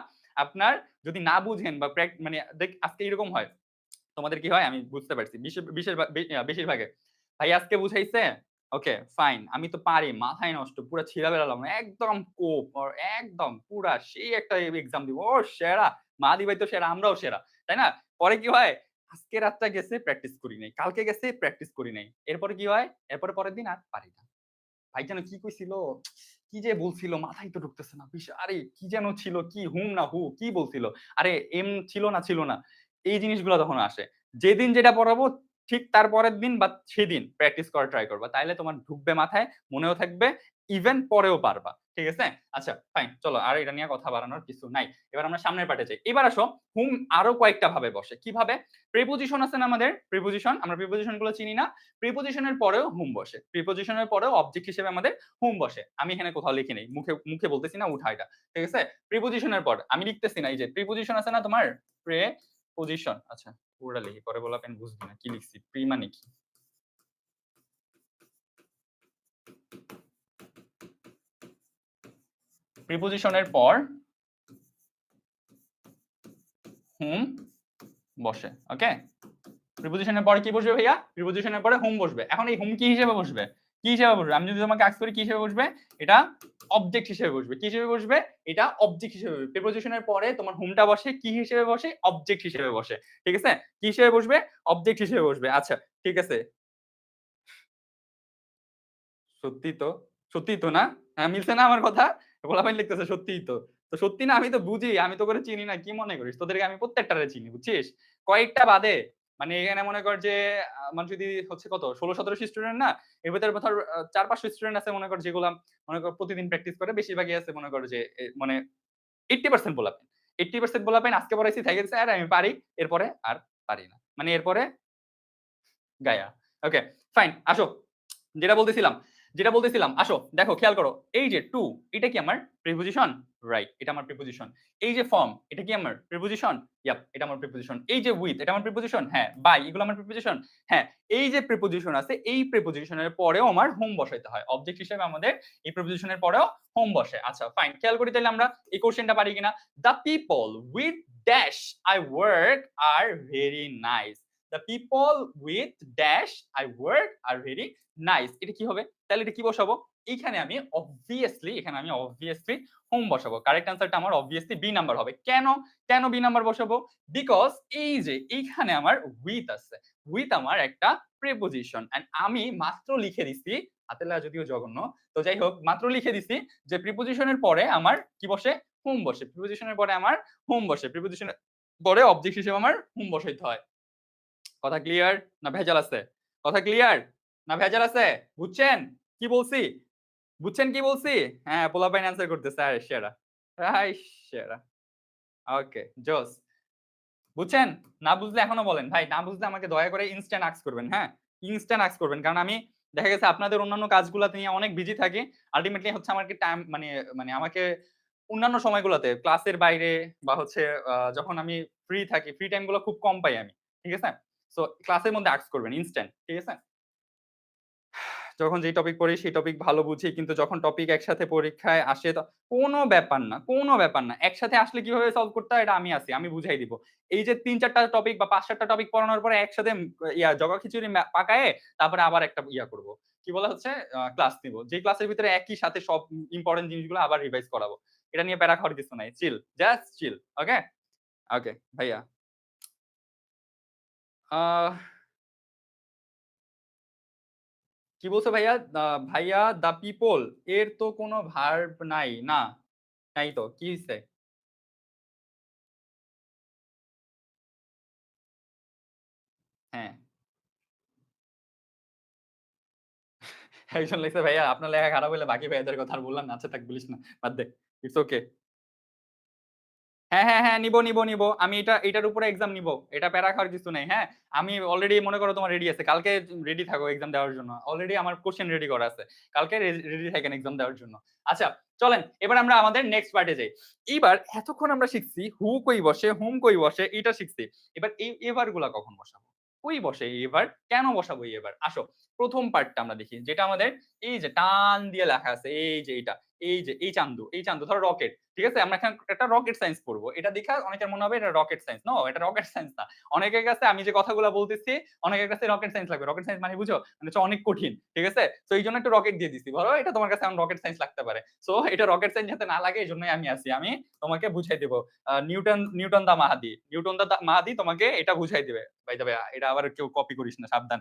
আপনার যদি না বুঝেন বা মানে আজকে এরকম হয়, তোমাদের কি হয় আমি বুঝতে পারছি বেশিরভাগে, ভাই আজকে বুঝাইছে, ওকে ফাইন, আমি তো পারি, মাথায় নষ্ট, পুরো ছিঁড়া বেড়ালাম, একদম কোপ, আর একদম পুরা সেই একটা এক্সাম দিব, ও সেরা, মা দিবাই তো সেরা, আমরাও সেরা, তাই না? পরে কি হয়, আজকে রাতটা গেছে প্র্যাকটিস করি নাই, কালকে গেছে প্র্যাকটিস করি নাই, এরপরে কি হয়, এরপরে পরের দিন আর পারি না। ভাই যেন কি কইছিল, কি যে বলছিল, মাথায় তো ঢুকতেছে না, আরে কি যেন ছিল, কি হুম না হু কি বলছিল, আরে এম ছিল না ছিল না, এই জিনিসগুলো তখন আসে। যেদিন যেটা পড়াবো ঠিক তার পরের দিন বা সেদিন প্র্যাকটিস করা ট্রাই করবা, তাইলে তোমার ঢুকবে মাথায়, মনেও থাকবে, ইভেন পরেও পারবা। ঠিক আছে, আচ্ছা ফাইন, চলো আর এটা নিয়ে কথা বাড়ানোর কিছু নাই, এবার আমরা সামনের পার্টে যাই। এবার আসো, হুম আরো কয়েকটা ভাবে বসে, কিভাবে? প্রিপোজিশন আছে না আমাদের, প্রিপোজিশন, আমরা প্রিপোজিশন গুলো চিনি না, প্রিপোজিশনের পরেও হুম বসে, প্রিপোজিশনের পরেও অবজেক্ট হিসেবে আমাদের হুম বসে। আমি এখানে কোথাও লিখি নেই, মুখে মুখে বলতেছি না, উঠা এটা, ঠিক আছে? প্রিপোজিশনের পর আমি লিখতেছি না, এই যে প্রিপোজিশন আছে না তোমার, প্রিপোজিশন, আচ্ছা পুরোটা লিখি, পরে বলা পেন বুঝবি না কি লিখছি, প্রি মানে কি। প্রিপোজিশনের পর হুম বসে, ওকে? প্রিপোজিশনের পরে কি বসবে ভাইয়া? প্রিপোজিশনের পরে হুম বসবে। এখন এই হুম কি হিসেবে বসবে? কি হিসেবে বসবে? আমি যদি তোমাকে আস্ক করি কি হিসেবে বসবে? এটা অবজেক্ট হিসেবে বসবে। কি হিসেবে বসবে? এটা অবজেক্ট হিসেবে বসবে। প্রিপোজিশনের পরে তোমার হুমটা বসে কি হিসেবে বসে? অবজেক্ট হিসেবে বসে। ঠিক আছে? কি হিসেবে বসবে? অবজেক্ট হিসেবে বসবে। আচ্ছা, ঠিক আছে। সত্যি তো, সত্যিই তো না? হ্যাঁ, মিলছে না আমার কথা? পোলাপাইন লিখতেছে সত্যিই তো। তো সত্যি না, আমি তো বুঝি, আমি তো করে চিনি না, কি মনে করিস? তোদেরকে আমি প্রত্যেকটারে চিনি, বুঝছিস? কয়েকটা বাদে, মানে এখানে মনে কর যে আমার যদি হচ্ছে কত ১৬-১৭ স্টুডেন্ট না, এর ভেতরে ধর ৪-৫০০ স্টুডেন্ট আছে মনে কর, যেগুলা মনে কর প্রতিদিন প্র্যাকটিস করে, বেশিরভাগই আছে মনে কর যে মানে 80% পোলাপাইন। 80% পোলাপাইন আজকে পড়াইছি থাইকা গেছে, "আরে আমি পারি।" এরপরে আর পারি না। মানে এরপরে গায়া। ওকে, ফাইন। আসো। যেটা বলতেছিলাম, আসো দেখো খেয়াল করো। এই যে টু, এটা কি আমার প্রিপোজিশন? রাইট, এটা আমার প্রিপোজিশন। এই যে ফর্ম, এটা কি আমার প্রিপোজিশন? ইয়াপ, এটা আমার প্রিপোজিশন। এই যে উইথ, এটা আমার প্রিপোজিশন? হ্যাঁ। বাই, এগুলো আমার প্রিপোজিশন? হ্যাঁ। এই যে প্রিপোজিশন আছে, এই প্রিপোজিশনের পরেও আমার হোম বসাইতে হয়। অবজেক্ট হিসেবে আমাদের এই প্রিপোজিশনের পরেও হোম বসে। আচ্ছা ফাইন, খেয়াল করি তাহলে আমরা এই কোশ্চেনটা পারি কিনা। The people with dash I work are very nice. The people with dash I work are very nice, এটা কি হবে? তাহলে এটা কি বসাবো? এখানে আমি অবভিয়াসলি হোম বসাবো। কারেক্ট অ্যান্সারটা আমার অবভিয়াসলি বি নাম্বার হবে। কেন? কেন বি নাম্বার বসাবো? বিকজ এই যে এইখানে আমার উইথ আছে। উইথ আমার একটা প্রিপোজিশন এন্ড আমি মাত্র লিখে দিছি, হাতের লেখা যদিও জঘন্য, তো যাই হোক মাত্র লিখে দিছি যে প্রিপোজিশনের পরে আমার কি বসে? হোম বসে। প্রিপোজিশনের পরে আমার হোম বসে। প্রিপোজিশনের পরে অবজেক্ট হিসেবে আমার হোম বসাইতে হয়। কথা ক্লিয়ার না ভেজাল আছে? কথা ক্লিয়ার না ভেজাল আছে? বুঝছেন কি বলছি? বুঝছেন কি বলছি? হ্যাঁ, পোলাপাইন অ্যান্সার করতেছে। আরে সেরা, আই সেরা। ওকে, জোস। বুঝছেন? না বুঝলে এখনো বলেন। ভাই না বুঝলে আমাকে দয়া করে ইনস্ট্যান্ট আস্ক করবেন, হ্যাঁ? ইনস্ট্যান্ট আস্ক করবেন। কারণ আমি দেখা গেছে আপনাদের অন্যান্য কাজগুলাতে নিয়ে অনেক বিজি থাকি। আল্টিমেটলি হচ্ছে আমাকে টাইম মানে মানে আমাকে অন্যান্য সময়গুলোতে ক্লাসের বাইরে বা হচ্ছে যখন আমি ফ্রি থাকি, ফ্রি টাইম গুলো খুব কম পাই আমি। ঠিক আছে? সো ক্লাসের মধ্যে আস্ক করবেন ইনস্ট্যান্ট। ঠিক আছে? যখন যেই টপিক পড়ি সেই টপিক ভালো বুঝি। কিন্তু যখন টপিক একসাথে পরীক্ষায় আসে কোনো ব্যাপার না, কোনো ব্যাপার না। একসাথে আসলে কিভাবে সলভ করতে হয় এটা আমি আছি। আমি বুঝাই দিব। এই যে ৩-৪ টা টপিক বা ৫-৭ টা টপিক পড়ানোর পরে একসাথে জগা খিচুড়ি পাকায়ে তারপরে আবার একটা করব। কি বলা হচ্ছে ক্লাস নিব। যে ক্লাসের ভিতরে একই সাথে সব ইম্পোর্টেন্ট জিনিসগুলো আবার রিভাইজ করাবো। এটা নিয়ে প্যারা খাওয়ার কিছু নাই। চিল। Just chill. ওকে? ওকে ভাইয়া। আহ কি বলছো ভাইয়া? ভাইয়া দ্য পিপল এর তো কোনো ভার্ব নাই। না, নাই তো। কি হইছে? হ্যাঁ। একজন লিখছে ভাইয়া আপনার লেখা খারাপ হইলে বাকি ভাইয়াদের কথা আর বললাম না। আচ্ছা থাক বলিস না। বাদ দে। It's okay. হ্যাঁ, হ্যাঁ, হ্যাঁ, নিবো। আমি এটার উপরে এক্সাম নিবো। এটা প্যারা খাওয়ার কিছু নাই। হ্যাঁ? আমি অলরেডি মনে করো তোমার রেডি আছে। কালকে রেডি থাকো এক্সাম দেওয়ার জন্য। অলরেডি আমার কোশ্চেন রেডি করা আছে। কালকে রেডি থাকেন এক্সাম দেওয়ার জন্য। আচ্ছা, চলেন এবার আমরা আমাদের নেক্সট পার্টে যাই। এইবার এতক্ষণ আমরা শিখছি হু কই বসে, হুম কই বসে এটা শিখছি। এবার এই এভার গুলা কখন বসাবো? কই বসে এই এভার? কেন বসাবো এই এভার? আসো, ১ম পার্টটা আমরা দেখি। যেটা আমাদের এই যে টান দিয়ে লেখা আছে এই যে এইটা। এই যে এই চান্দু ধরো রকেট, ঠিক আছে? আমরা এখন একটা রকেট সায়েন্স পড়বো। এটা দেখা অনেকের মনে হবে এটা রকেট সায়েন্স। নো, এটা রকেট সায়েন্স না। অনেকের কাছে আমি যে কথাগুলো বলতেছি, অনেকের কাছে রকেট সায়েন্স লাগবে। রকেট সায়েন্স মানে বুঝো? মানে হচ্ছে অনেক কঠিন। ঠিক আছে? সো এইজন্য একটু রকেট দিয়ে দিছি। ধরো এটা তোমার কাছে এখন রকেট সায়েন্স লাগতে পারে। সো এটা রকেট সায়েন্স যাতে না লাগে এজন্যই আমি আছি। আমি তোমাকে বুঝাই দেব। নিউটন দা মাহাদি। নিউটন দা মাহাদি তোমাকে এটা বুঝাই দিবে। বাই দ্য ওয়ে এটা আবার কেউ কপি করিস না, সাবধান।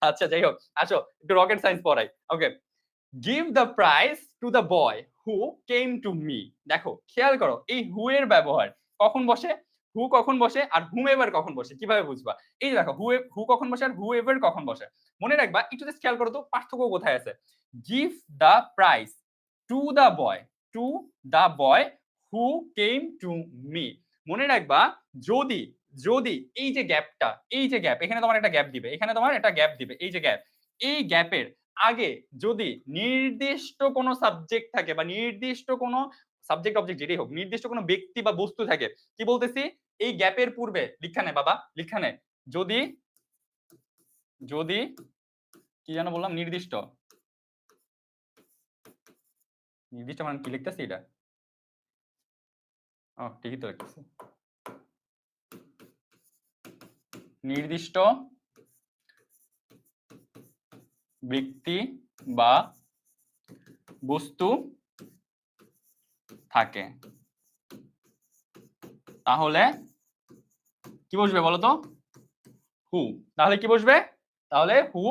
আচ্ছা যাই হোক, আসো একটু রকেট সায়েন্স পড়াই। Okay. Give the prize to the boy who came to me. দেখো খেয়াল করো এই হু এর ব্যবহার কখন বসে, হু কখন বসে আর হুম এভার কখন বসে, কিভাবে বুঝবা? এই দেখো হু কখন বসে আর হু এভার কখন বসে। মনে রাখবা, একটু জাস্ট খেয়াল করো তো পার্থক্য কোথায় আছে। Give the prize to the boy, two the boy who came to me. মনে রাখবা, যদি যদি এই যে গ্যাপটা, এই যে গ্যাপ, এখানে তোমার একটা গ্যাপ দিবে, এখানে তোমার একটা গ্যাপ দিবে, এই যে গ্যাপ, এই গ্যাপের আগে যদি নির্দিষ্ট কোনো সাবজেক্ট থাকে বা নির্দিষ্ট কোনো সাবজেক্ট অবজেক্ট যেটাই হোক, নির্দিষ্ট কোনো ব্যক্তি বা বস্তু থাকে, কি বলতেছি, এই গ্যাপের পূর্বে লিখানে বাবা লিখানে যদি যদি কি যেন বললাম, নির্দিষ্ট নির্দিষ্ট মানে কি লিখতেছি এটা, ও ঠিকই তো লিখতেছি, নির্দিষ্ট ব্যক্তি বা বস্তু থাকে, তাহলে কি বসবে বলো তো, হু। তাহলে কি বসবে, তাহলে হু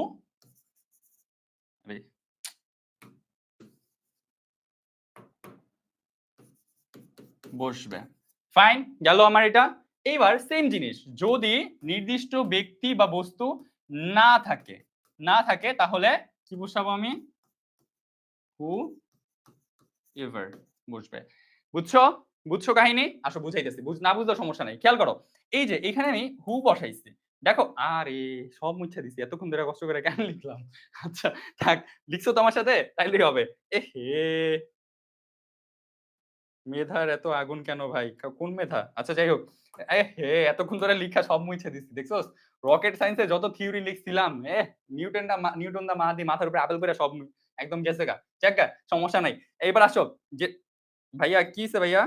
বসবে। ফাইন, গেল আমার এটা। এইবার সেম জিনিস, যদি নির্দিষ্ট ব্যক্তি বা বস্তু না থাকে, না থাকে তাহলে কি বসাবো আমি, হু এভার বসবে। বুঝছো, বুঝছো কাহিনী? আসো বুঝাইতেছি, না বুঝলেও সমস্যা নাই। খেয়াল করো, এই যে এখানে আমি হু বসাইছি, দেখো আরে সব মুছে দিছি, এতক্ষণ ধরে কষ্ট করে কেন লিখলাম। আচ্ছা থাক, লিখছো তো আমার সাথে, তাইলেই হবে। এহে, মেধার এত আগুন কেন ভাই? কোন মেধা? আচ্ছা যাই হোক। এহে, এতক্ষণ ধরে লিখা সব মুইছে দিছি। দেখছস? রকেট সায়েন্স এ যত থিওরি লিখছিলাম, নিউটন দা মাহাদি মাথার উপরে আপেল করে সব একদম গেছে গা। যাক গা, সমস্যা নাই। এইবার আসো যে ভাইয়া কি হইছে ভাইয়া?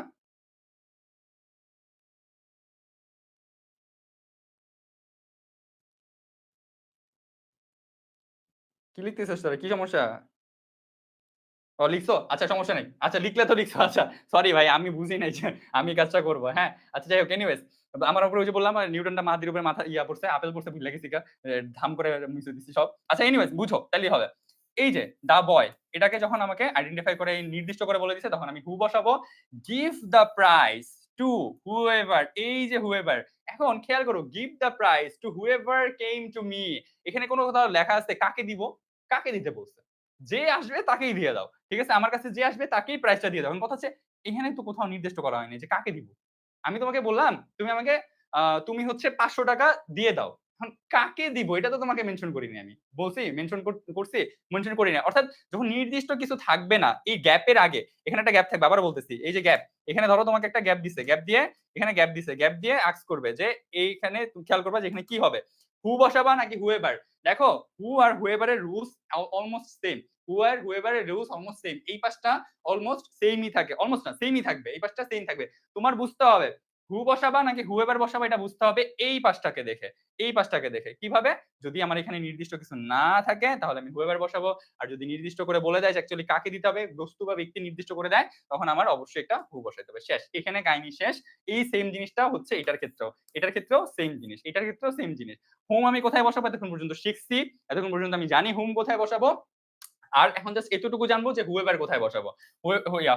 কি লিখতেছিস তোরা? কি সমস্যা? ও লিখছো? আচ্ছা সমস্যা নাই। আচ্ছা লিখলে তো লিখছো। আচ্ছা সরি ভাই, আমি বুঝি নাই যে আমি এই কাজটা করব। হ্যাঁ? আচ্ছা যাই হোক, এনিওয়েজ আমার উপরে ওই যে বললাম নিউটনটা মাটির উপরে মাথা ইয়া পড়ছে, আপেল পড়ছে, ভুইল্লা গেছি গা। ধাম করে মুছে দিছি সব। আচ্ছা এনিওয়েজ বুঝো, তাইলেই হবে। এই যে দা বয়, এটাকে যখন আমাকে আইডেন্টিফাই করে নির্দিষ্ট করে বলে দিছে, তখন আমি হু বসাবো। Give the prize to whoever, এই যে হুএভার। এখন খেয়াল করো, give the prize to whoever came to me. এখানে কোনো কোথাও লেখা আছে কাকে দিব? কাকে দিতে বলছে? যে আসবে তাকেই দিয়ে দাও। ঠিক আছে? আমার কাছে যে আসবে তাকেই প্রাইসটা দিয়ে দাও। এখন কথা হচ্ছে এখানে তো কোথাও নির্দিষ্ট করা হয়নি যে কাকে দিব। আমি তোমাকে বললাম তুমি আমাকে তুমি হচ্ছে ৳৫০০ দিয়ে দাও। এখন কাকে দিব এটা তো তোমাকে মেনশন করিনি আমি। বলছি মেনশন করছি? মেনশন করি নাই। অর্থাৎ যখন নির্দিষ্ট কিছু থাকবে না, এই গ্যাপের আগে এখানে একটা গ্যাপ থাকবে, আবারও বলতেছি এই যে গ্যাপ, এখানে ধরো তোমাকে একটা গ্যাপ দিছে। গ্যাপ দিয়ে এখানে গ্যাপ দিছে। গ্যাপ দিয়ে আস্ক করবে যে এইখানে তুমি খেয়াল করবা যে এখানে কি হবে? হু বসাবা নাকি হুএভার? দেখো হু আর হুএভার এর রুলস অলমোস্ট সেম। হু আর হুএভার এর রুলস অলমোস্ট সেম। এই পাঁচটা অলমোস্ট সেমই থাকে। অলমোস্ট না, সেমই থাকবে। এই পাঁচটা সেম থাকবে। তোমার বুঝতে হবে হু বসাবা নাকি হুএভার বসাবা, এটা বুঝতে হবে এই পাঁচটাকে দেখে। এই পাঁচটাকে দেখে। কিভাবে? যদি আমার এখানে নির্দিষ্ট কিছু না থাকে তাহলে আমি হুএভার বসাবো। আর যদি নির্দিষ্ট করে বলে দেয় যে অ্যাকচুয়ালি কাকে দিতে হবে, বস্তু বা ব্যক্তি নির্দিষ্ট করে দেয়, তখন আমার অবশ্যই একটা হু বসাইতে হবে। শেষ। এখানে কাহিনী শেষ। এই সেম জিনিসটা হচ্ছে এটার ক্ষেত্রেও। এটার ক্ষেত্রেও সেম জিনিস। এটার ক্ষেত্রেও সেম জিনিস। হুম আমি কোথায় বসাবো এতক্ষণ পর্যন্ত শিখছি। এতক্ষণ পর্যন্ত আমি জানি হুম কোথায় বসাবো। আর এখন জাস্ট এতটুকু জানবো যে হুএভার কোথায় বসাবো।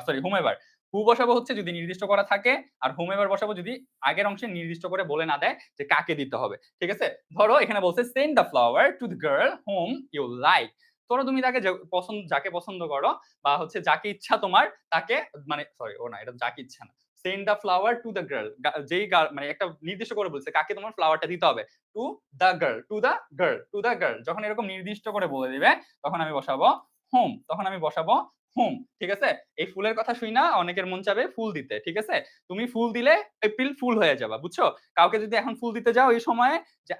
সরি হুমেভার। হু বসাবো হচ্ছে যদি নির্দিষ্ট করা থাকে, আর হুমেভার বসাবো যদি আগের অংশে নির্দিষ্ট করে বলে না দেয় যে কাকে দিতে হবে। ঠিক আছে? ধরো এখানে বলছে send the flower to the girl whom you like. ধরো তুমি তাকে যাকে পছন্দ করো বা হচ্ছে যাকে ইচ্ছা তোমার তাকে, মানে সরি ও না, এটা যাকে ইচ্ছা না। Send the flower to the girl, যেই মানে একটা নির্দিষ্ট করে বলছে কাকে তোমার ফ্লাওয়ারটা দিতে হবে। Two the girl, two the girl, two the girl. যখন এরকম নির্দিষ্ট করে বলে দিবে তখন আমি বসাবো হোম, তখন আমি বসাবো হোম। ঠিক আছে? এই ফুলের কথা শুই না অনেকের মন চাবে ফুল দিতে। ঠিক আছে? তুমি ফুল দিলে এপ্রিল ফুল হয়ে যাবা। বুঝছো? কাউকে যদি এখন ফুল দিতে যাও এই সময়ে যে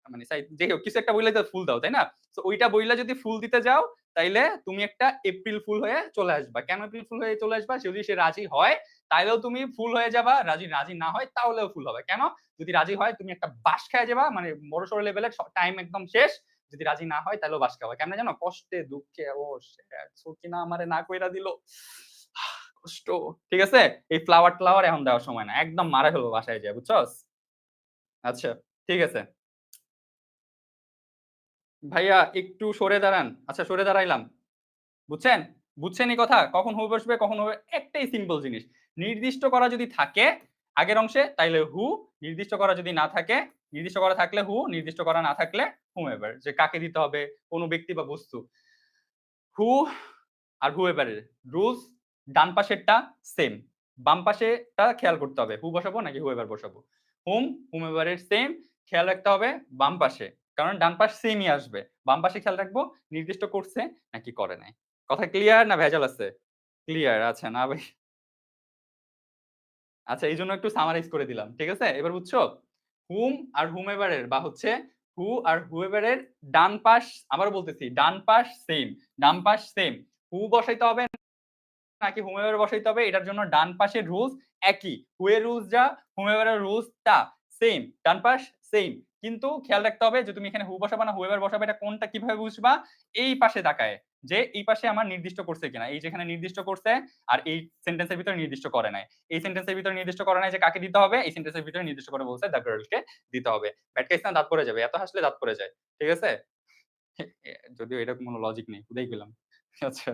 মানে যাই হোক কিছু একটা বইলা তো ফুল দাও, তাই না? তো ওইটা বইলা যদি ফুল দিতে যাও তাইলে তুমি একটা এপ্রিল ফুল হয়ে চলে আসবা। কেন এপ্রিল ফুল হয়ে চলে আসবা? যদি সে রাজি হয় তাইলেও তুমি ফুল হয়ে যাবা। রাজি না হয় তাহলেও ফুল হবে। কেন? যদি রাজি হয় তুমি একটা বাঁশ খাইয়া যাবা, মানে বড়সড় লেভেলের টাইম একদম শেষ। যদি রাজি না হয় তাহলেও বাঁশ খাওয়া। কেমনে জানো? কষ্টে দুঃখে ও শিট সকিনা আমারে না কইরা দিল। কষ্ট। ঠিক আছে? এই ফ্লাওয়ার এখন দেওয়ার সময় না। একদম মাইরা ফেলবো বাসায় যেয়ে, বুঝছস? আচ্ছা, ঠিক আছে। ভাইয়া একটু সরে দাঁড়ান। আচ্ছা সরে দাঁড়াইলাম। বুঝছেন? বুঝছেন এই কথা? কখন হু বসবে, কখন হবে একটাই সিম্পল জিনিস। নির্দিষ্ট করা যদি থাকে আগের অংশে তাইলে হু, নির্দিষ্ট করা যদি না থাকে, নির্দিষ্ট করা থাকলে হু, নির্দিষ্ট করা না থাকলে whomever, যে কাকে দিতে হবে, কোন ব্যক্তি বা বস্তু। হু আর whoever এর রুলস ডান পাশেরটা সেম। বাম পাশেরটা খেয়াল করতে হবে। হু বসাবো নাকি whoever বসাবো। whomever এর সেম খেয়াল রাখতে হবে বাম পাশে। কারণ ডান পাশ সেমই আসবে। বাম পাশে খেয়াল রাখবো নির্দিষ্ট করছে নাকি করে নাই। কথা ক্লিয়ার না ভেজাল আছে? ক্লিয়ার আচ্ছা না ভাই। আচ্ছা এইজন্য একটু সামারাইজ করে দিলাম। ঠিক আছে? এবার বুঝছো? হুম আর whomever এর বা হচ্ছে হু আর whoever এর ডান পাশ আবারও বলতেছি ডান পাশ সেম। ডান পাশ সেম। হু বসাইতে হবে নাকি whomever বসাইতে হবে এটার জন্য ডান পাশের রুলস একই। হু এর রুলস যা whomever এর রুলস তা সেম। ডান পাশ সেম। কিন্তু খেয়াল রাখতে হবে যে তুমি এখানে হু বসাবা না whoever বসাবে এটা কোনটা কিভাবে বুঝবা? এই পাশে তাকায়। যে এই পাশে আমার নির্দিষ্ট করছে কিনা। এই যেখানে নির্দিষ্ট করছে আর এই সেন্টেন্সের ভিতরে নির্দিষ্ট করে নাই। এই সেন্টেন্সের ভিতরে নির্দিষ্ট করে নাই যে কাকে দিতে হবে। এই সেন্টেন্সের ভিতরে নির্দিষ্ট করে বলছে দ্য গার্লকে দিতে হবে। ব্যাড কেস না দাঁত পড়ে যাবে। এত হাসলে দাঁত পড়ে যায়। ঠিক আছে? যদিও এরকম কোনো লজিক নেই। হুদাই কইলাম। আচ্ছা।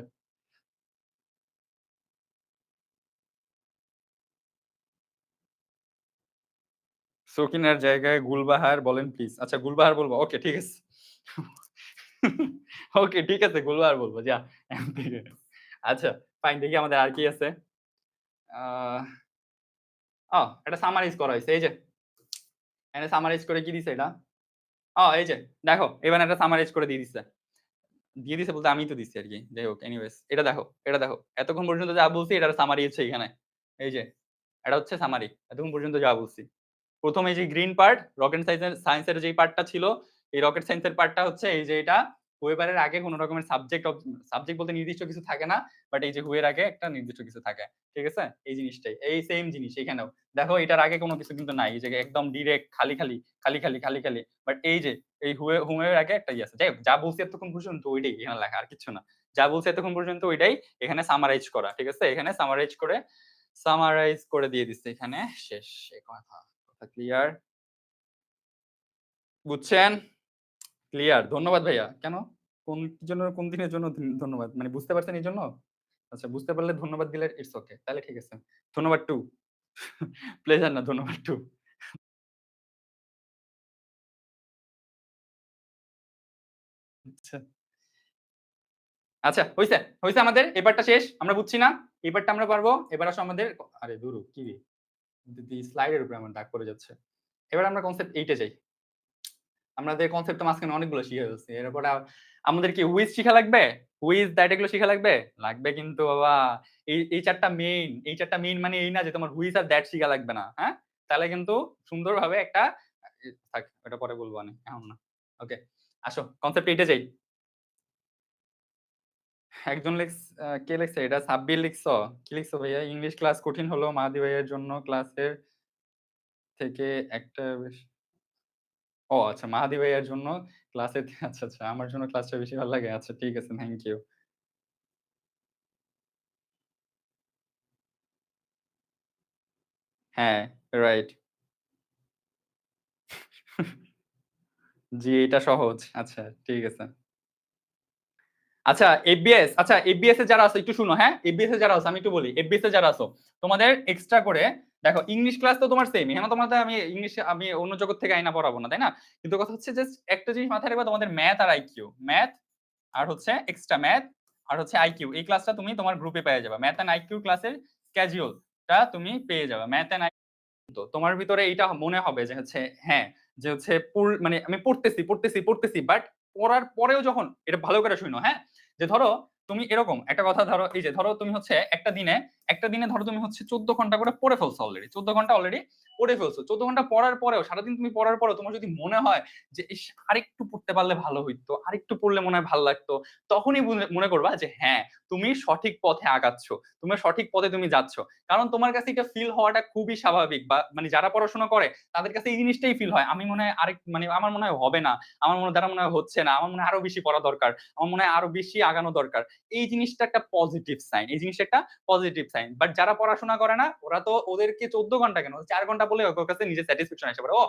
সকিনার জায়গায় গুলবাহার বলেন প্লিজ। আচ্ছা গুলবাহার বলবো। ওকে ঠিক আছে। ওকে ঠিক আছে গুলবাহার বলবো। যা এখন থেকে। আচ্ছা ফাইন দেখি আমাদের আর কি আছে। আ এটা সামারাইজ করা হইছে। এই যে এখানে সামারাইজ করে কি দিছে এটা? এই যে দেখো এবার একটা সামারাইজ করে দিয়ে দিছে। দিয়ে দিছে বলতে আমিই তো দিচ্ছি আরকি। যাই হোক এনিওয়েজ এটা দেখো। এতক্ষণ পর্যন্ত যা বলছি এটার সামারি হচ্ছে এখানে। এই যে এটা হচ্ছে সামারি। এতক্ষণ পর্যন্ত যা বলছি। ১ম এই যে গ্রিন পার্ট, রকেট সায়েন্স এর যেই পার্টটা ছিল, এই রকেট সায়েন্স এর পার্টটা হচ্ছে এই যে এটা whoever এর আগে কোন রকমের সাবজেক্ট বলতে নির্দিষ্ট কিছু থাকে না। বাট এই যে who এর আগে একটা নির্দিষ্ট কিছু থাকে। ঠিক আছে? এই জিনিসটাই। এই সেম জিনিস এখানেও। দেখো এটার আগে কোন কিছু কিন্তু নাই। এই যে একদম ডিরেক্ট খালি। বাট এই যে এই who এর আগে একটা আছে। যাই হোক যা বলছি এতক্ষণ পর্যন্ত ওইটাই এখানে লেখা আর কিচ্ছু না। যা বলছি এতক্ষণ পর্যন্ত ওইটাই এখানে সামারাইজ করা। ঠিক আছে? এখানে সামারাইজ করে দিয়ে দিচ্ছে এখানে। শেষ এই কথা। কথা ক্লিয়ার? বুঝছেন? ক্লিয়ার। ধন্যবাদ ভাইয়া। কেন? কি জন্য কোন দিনের জন্য ধন্যবাদ? মানে বুঝতে পারছেন এইজন্য? আচ্ছা বুঝতে পারলে ধন্যবাদ দিলে ইটস ওকে। তাহলে ঠিক আছে। ধন্যবাদ টু। প্লেজার না ধন্যবাদ টু। আচ্ছা। আচ্ছা হইছে আমাদের। এবারটা শেষ। আমরা বুঝছি না? এবারটা আমরা পারবো। এবার আসো আমাদের আরে ধুরু কি রে? স্লাইডের উপরে আমার দাগ পড়ে যাচ্ছে। এবার আমরা কনসেপ্ট 8 এ যাই। আমাদের কনসেপ্ট তো মাঝখানে অনেকগুলো শিখে ফেলছি। এরপরে আমাদের কি হুইজ শিখা লাগবে? হুইজ দ্যাট এগুলো শিখা লাগবে? লাগবে কিন্তু বাবা। এই ৪ টা মেইন, এই ৪ টা মেইন মানে এই না যে তোমার হুইজ আর দ্যাট শিখা লাগবে না। হ্যাঁ? তাহলে কিন্তু সুন্দরভাবে একটা থাক ওটা পরে বলবো আমি, এখন না। ওকে। আসো কনসেপ্ট 8 এ যাই। একজন কে লিখছে এটা? সাব্বির লিখছো? কি লিখছো ভাইয়া? ইংলিশ ক্লাস কঠিন হলো মাহাদি ভাইয়ের জন্য ক্লাসের থেকে একটা বেশ আচ্ছা মাহাদি ভাইয়ার জন্য আচ্ছা, আমার জন্য ক্লাসটা বেশি ভালো লাগে। আচ্ছা ঠিক আছে, থ্যাংক ইউ। হ্যাঁ, রাইট। জি, এটা সহজ। আচ্ছা, ঠিক আছে। এফবিএস এ যারা আছো একটু শুনো, হ্যাঁ? এফবিএস এ যারা আছো আমি একটু বলি। এফবিএস এ যারা আছো তোমাদের এক্সট্রা করে দেখো ইংলিশ ক্লাস তো তোমার সেম। এখানে তোমাদের আমি অন্য জগৎ থেকে আইনা পড়াবো না, তাই না? কিন্তু কথা হচ্ছে জাস্ট একটা জিনিস মাথায় রাখবা তোমাদের ম্যাথ আর আইকিউ। ম্যাথ আর হচ্ছে এক্সট্রা ম্যাথ আর হচ্ছে আইকিউ। এই ক্লাসটা তুমি তোমার গ্রুপে পেয়ে যাবা। ম্যাথ এন্ড আইকিউ ক্লাসের স্কেডিউল টা তুমি পেয়ে যাবা। ম্যাথ এন্ড তো তোমার ভিতরে এইটা মনে হবে যে হচ্ছে হ্যাঁ, যে হচ্ছে মানে আমি পড়তেছি বাট পড়ার পরেও যখন এটা ভালো করে শুনো, হ্যাঁ? যে ধরো তুমি এরকম একটা কথা ধরো, এই যে ধরো তুমি হচ্ছে একটা দিনে ধরো তুমি হচ্ছে 14 ঘন্টা করে পড়ে ফেলছো অলরেডি, 14 ঘন্টা অলরেডি পড়ে ফেলছো। 14 ঘন্টা পড়ার পরেও, সারাদিন তুমি পড়ার পরেও তোমার যদি মনে হয় যে ইস, আরেকটু পড়তে পারলে ভালো হইতো, আরেকটু পড়লে মনে হয় ভালো লাগতো, তখনই মনে করবা যে হ্যাঁ, তুমি সঠিক পথে আগাচ্ছ, তুমি সঠিক পথে তুমি যাচ্ছ। কারণ তোমার কাছে এটা ফিল হওয়াটা খুবই স্বাভাবিক, বা মানে যারা পড়াশোনা করে তাদের কাছে এই জিনিসটাই ফিল হয়, আমি মনে হয় আরেক মানে আমার মনে হয় হবে না, আমার মনে দ্বারা মনে হয় হচ্ছে না, আমার মনে হয় আরো বেশি পড়া দরকার, আমার মনে হয় আরো বেশি আগানো দরকার। এই জিনিসটা একটা পজিটিভ সাইন, এই জিনিসটা একটা পজিটিভ সাইন। বাট যারা পড়াশোনা করে না, ওরা তো ওদেরকে 14 ঘন্টা কেন, 4 ঘন্টা বলে ওর কাছে নিজের স্যাটিসফ্যাকশন এসে পড়ে, ও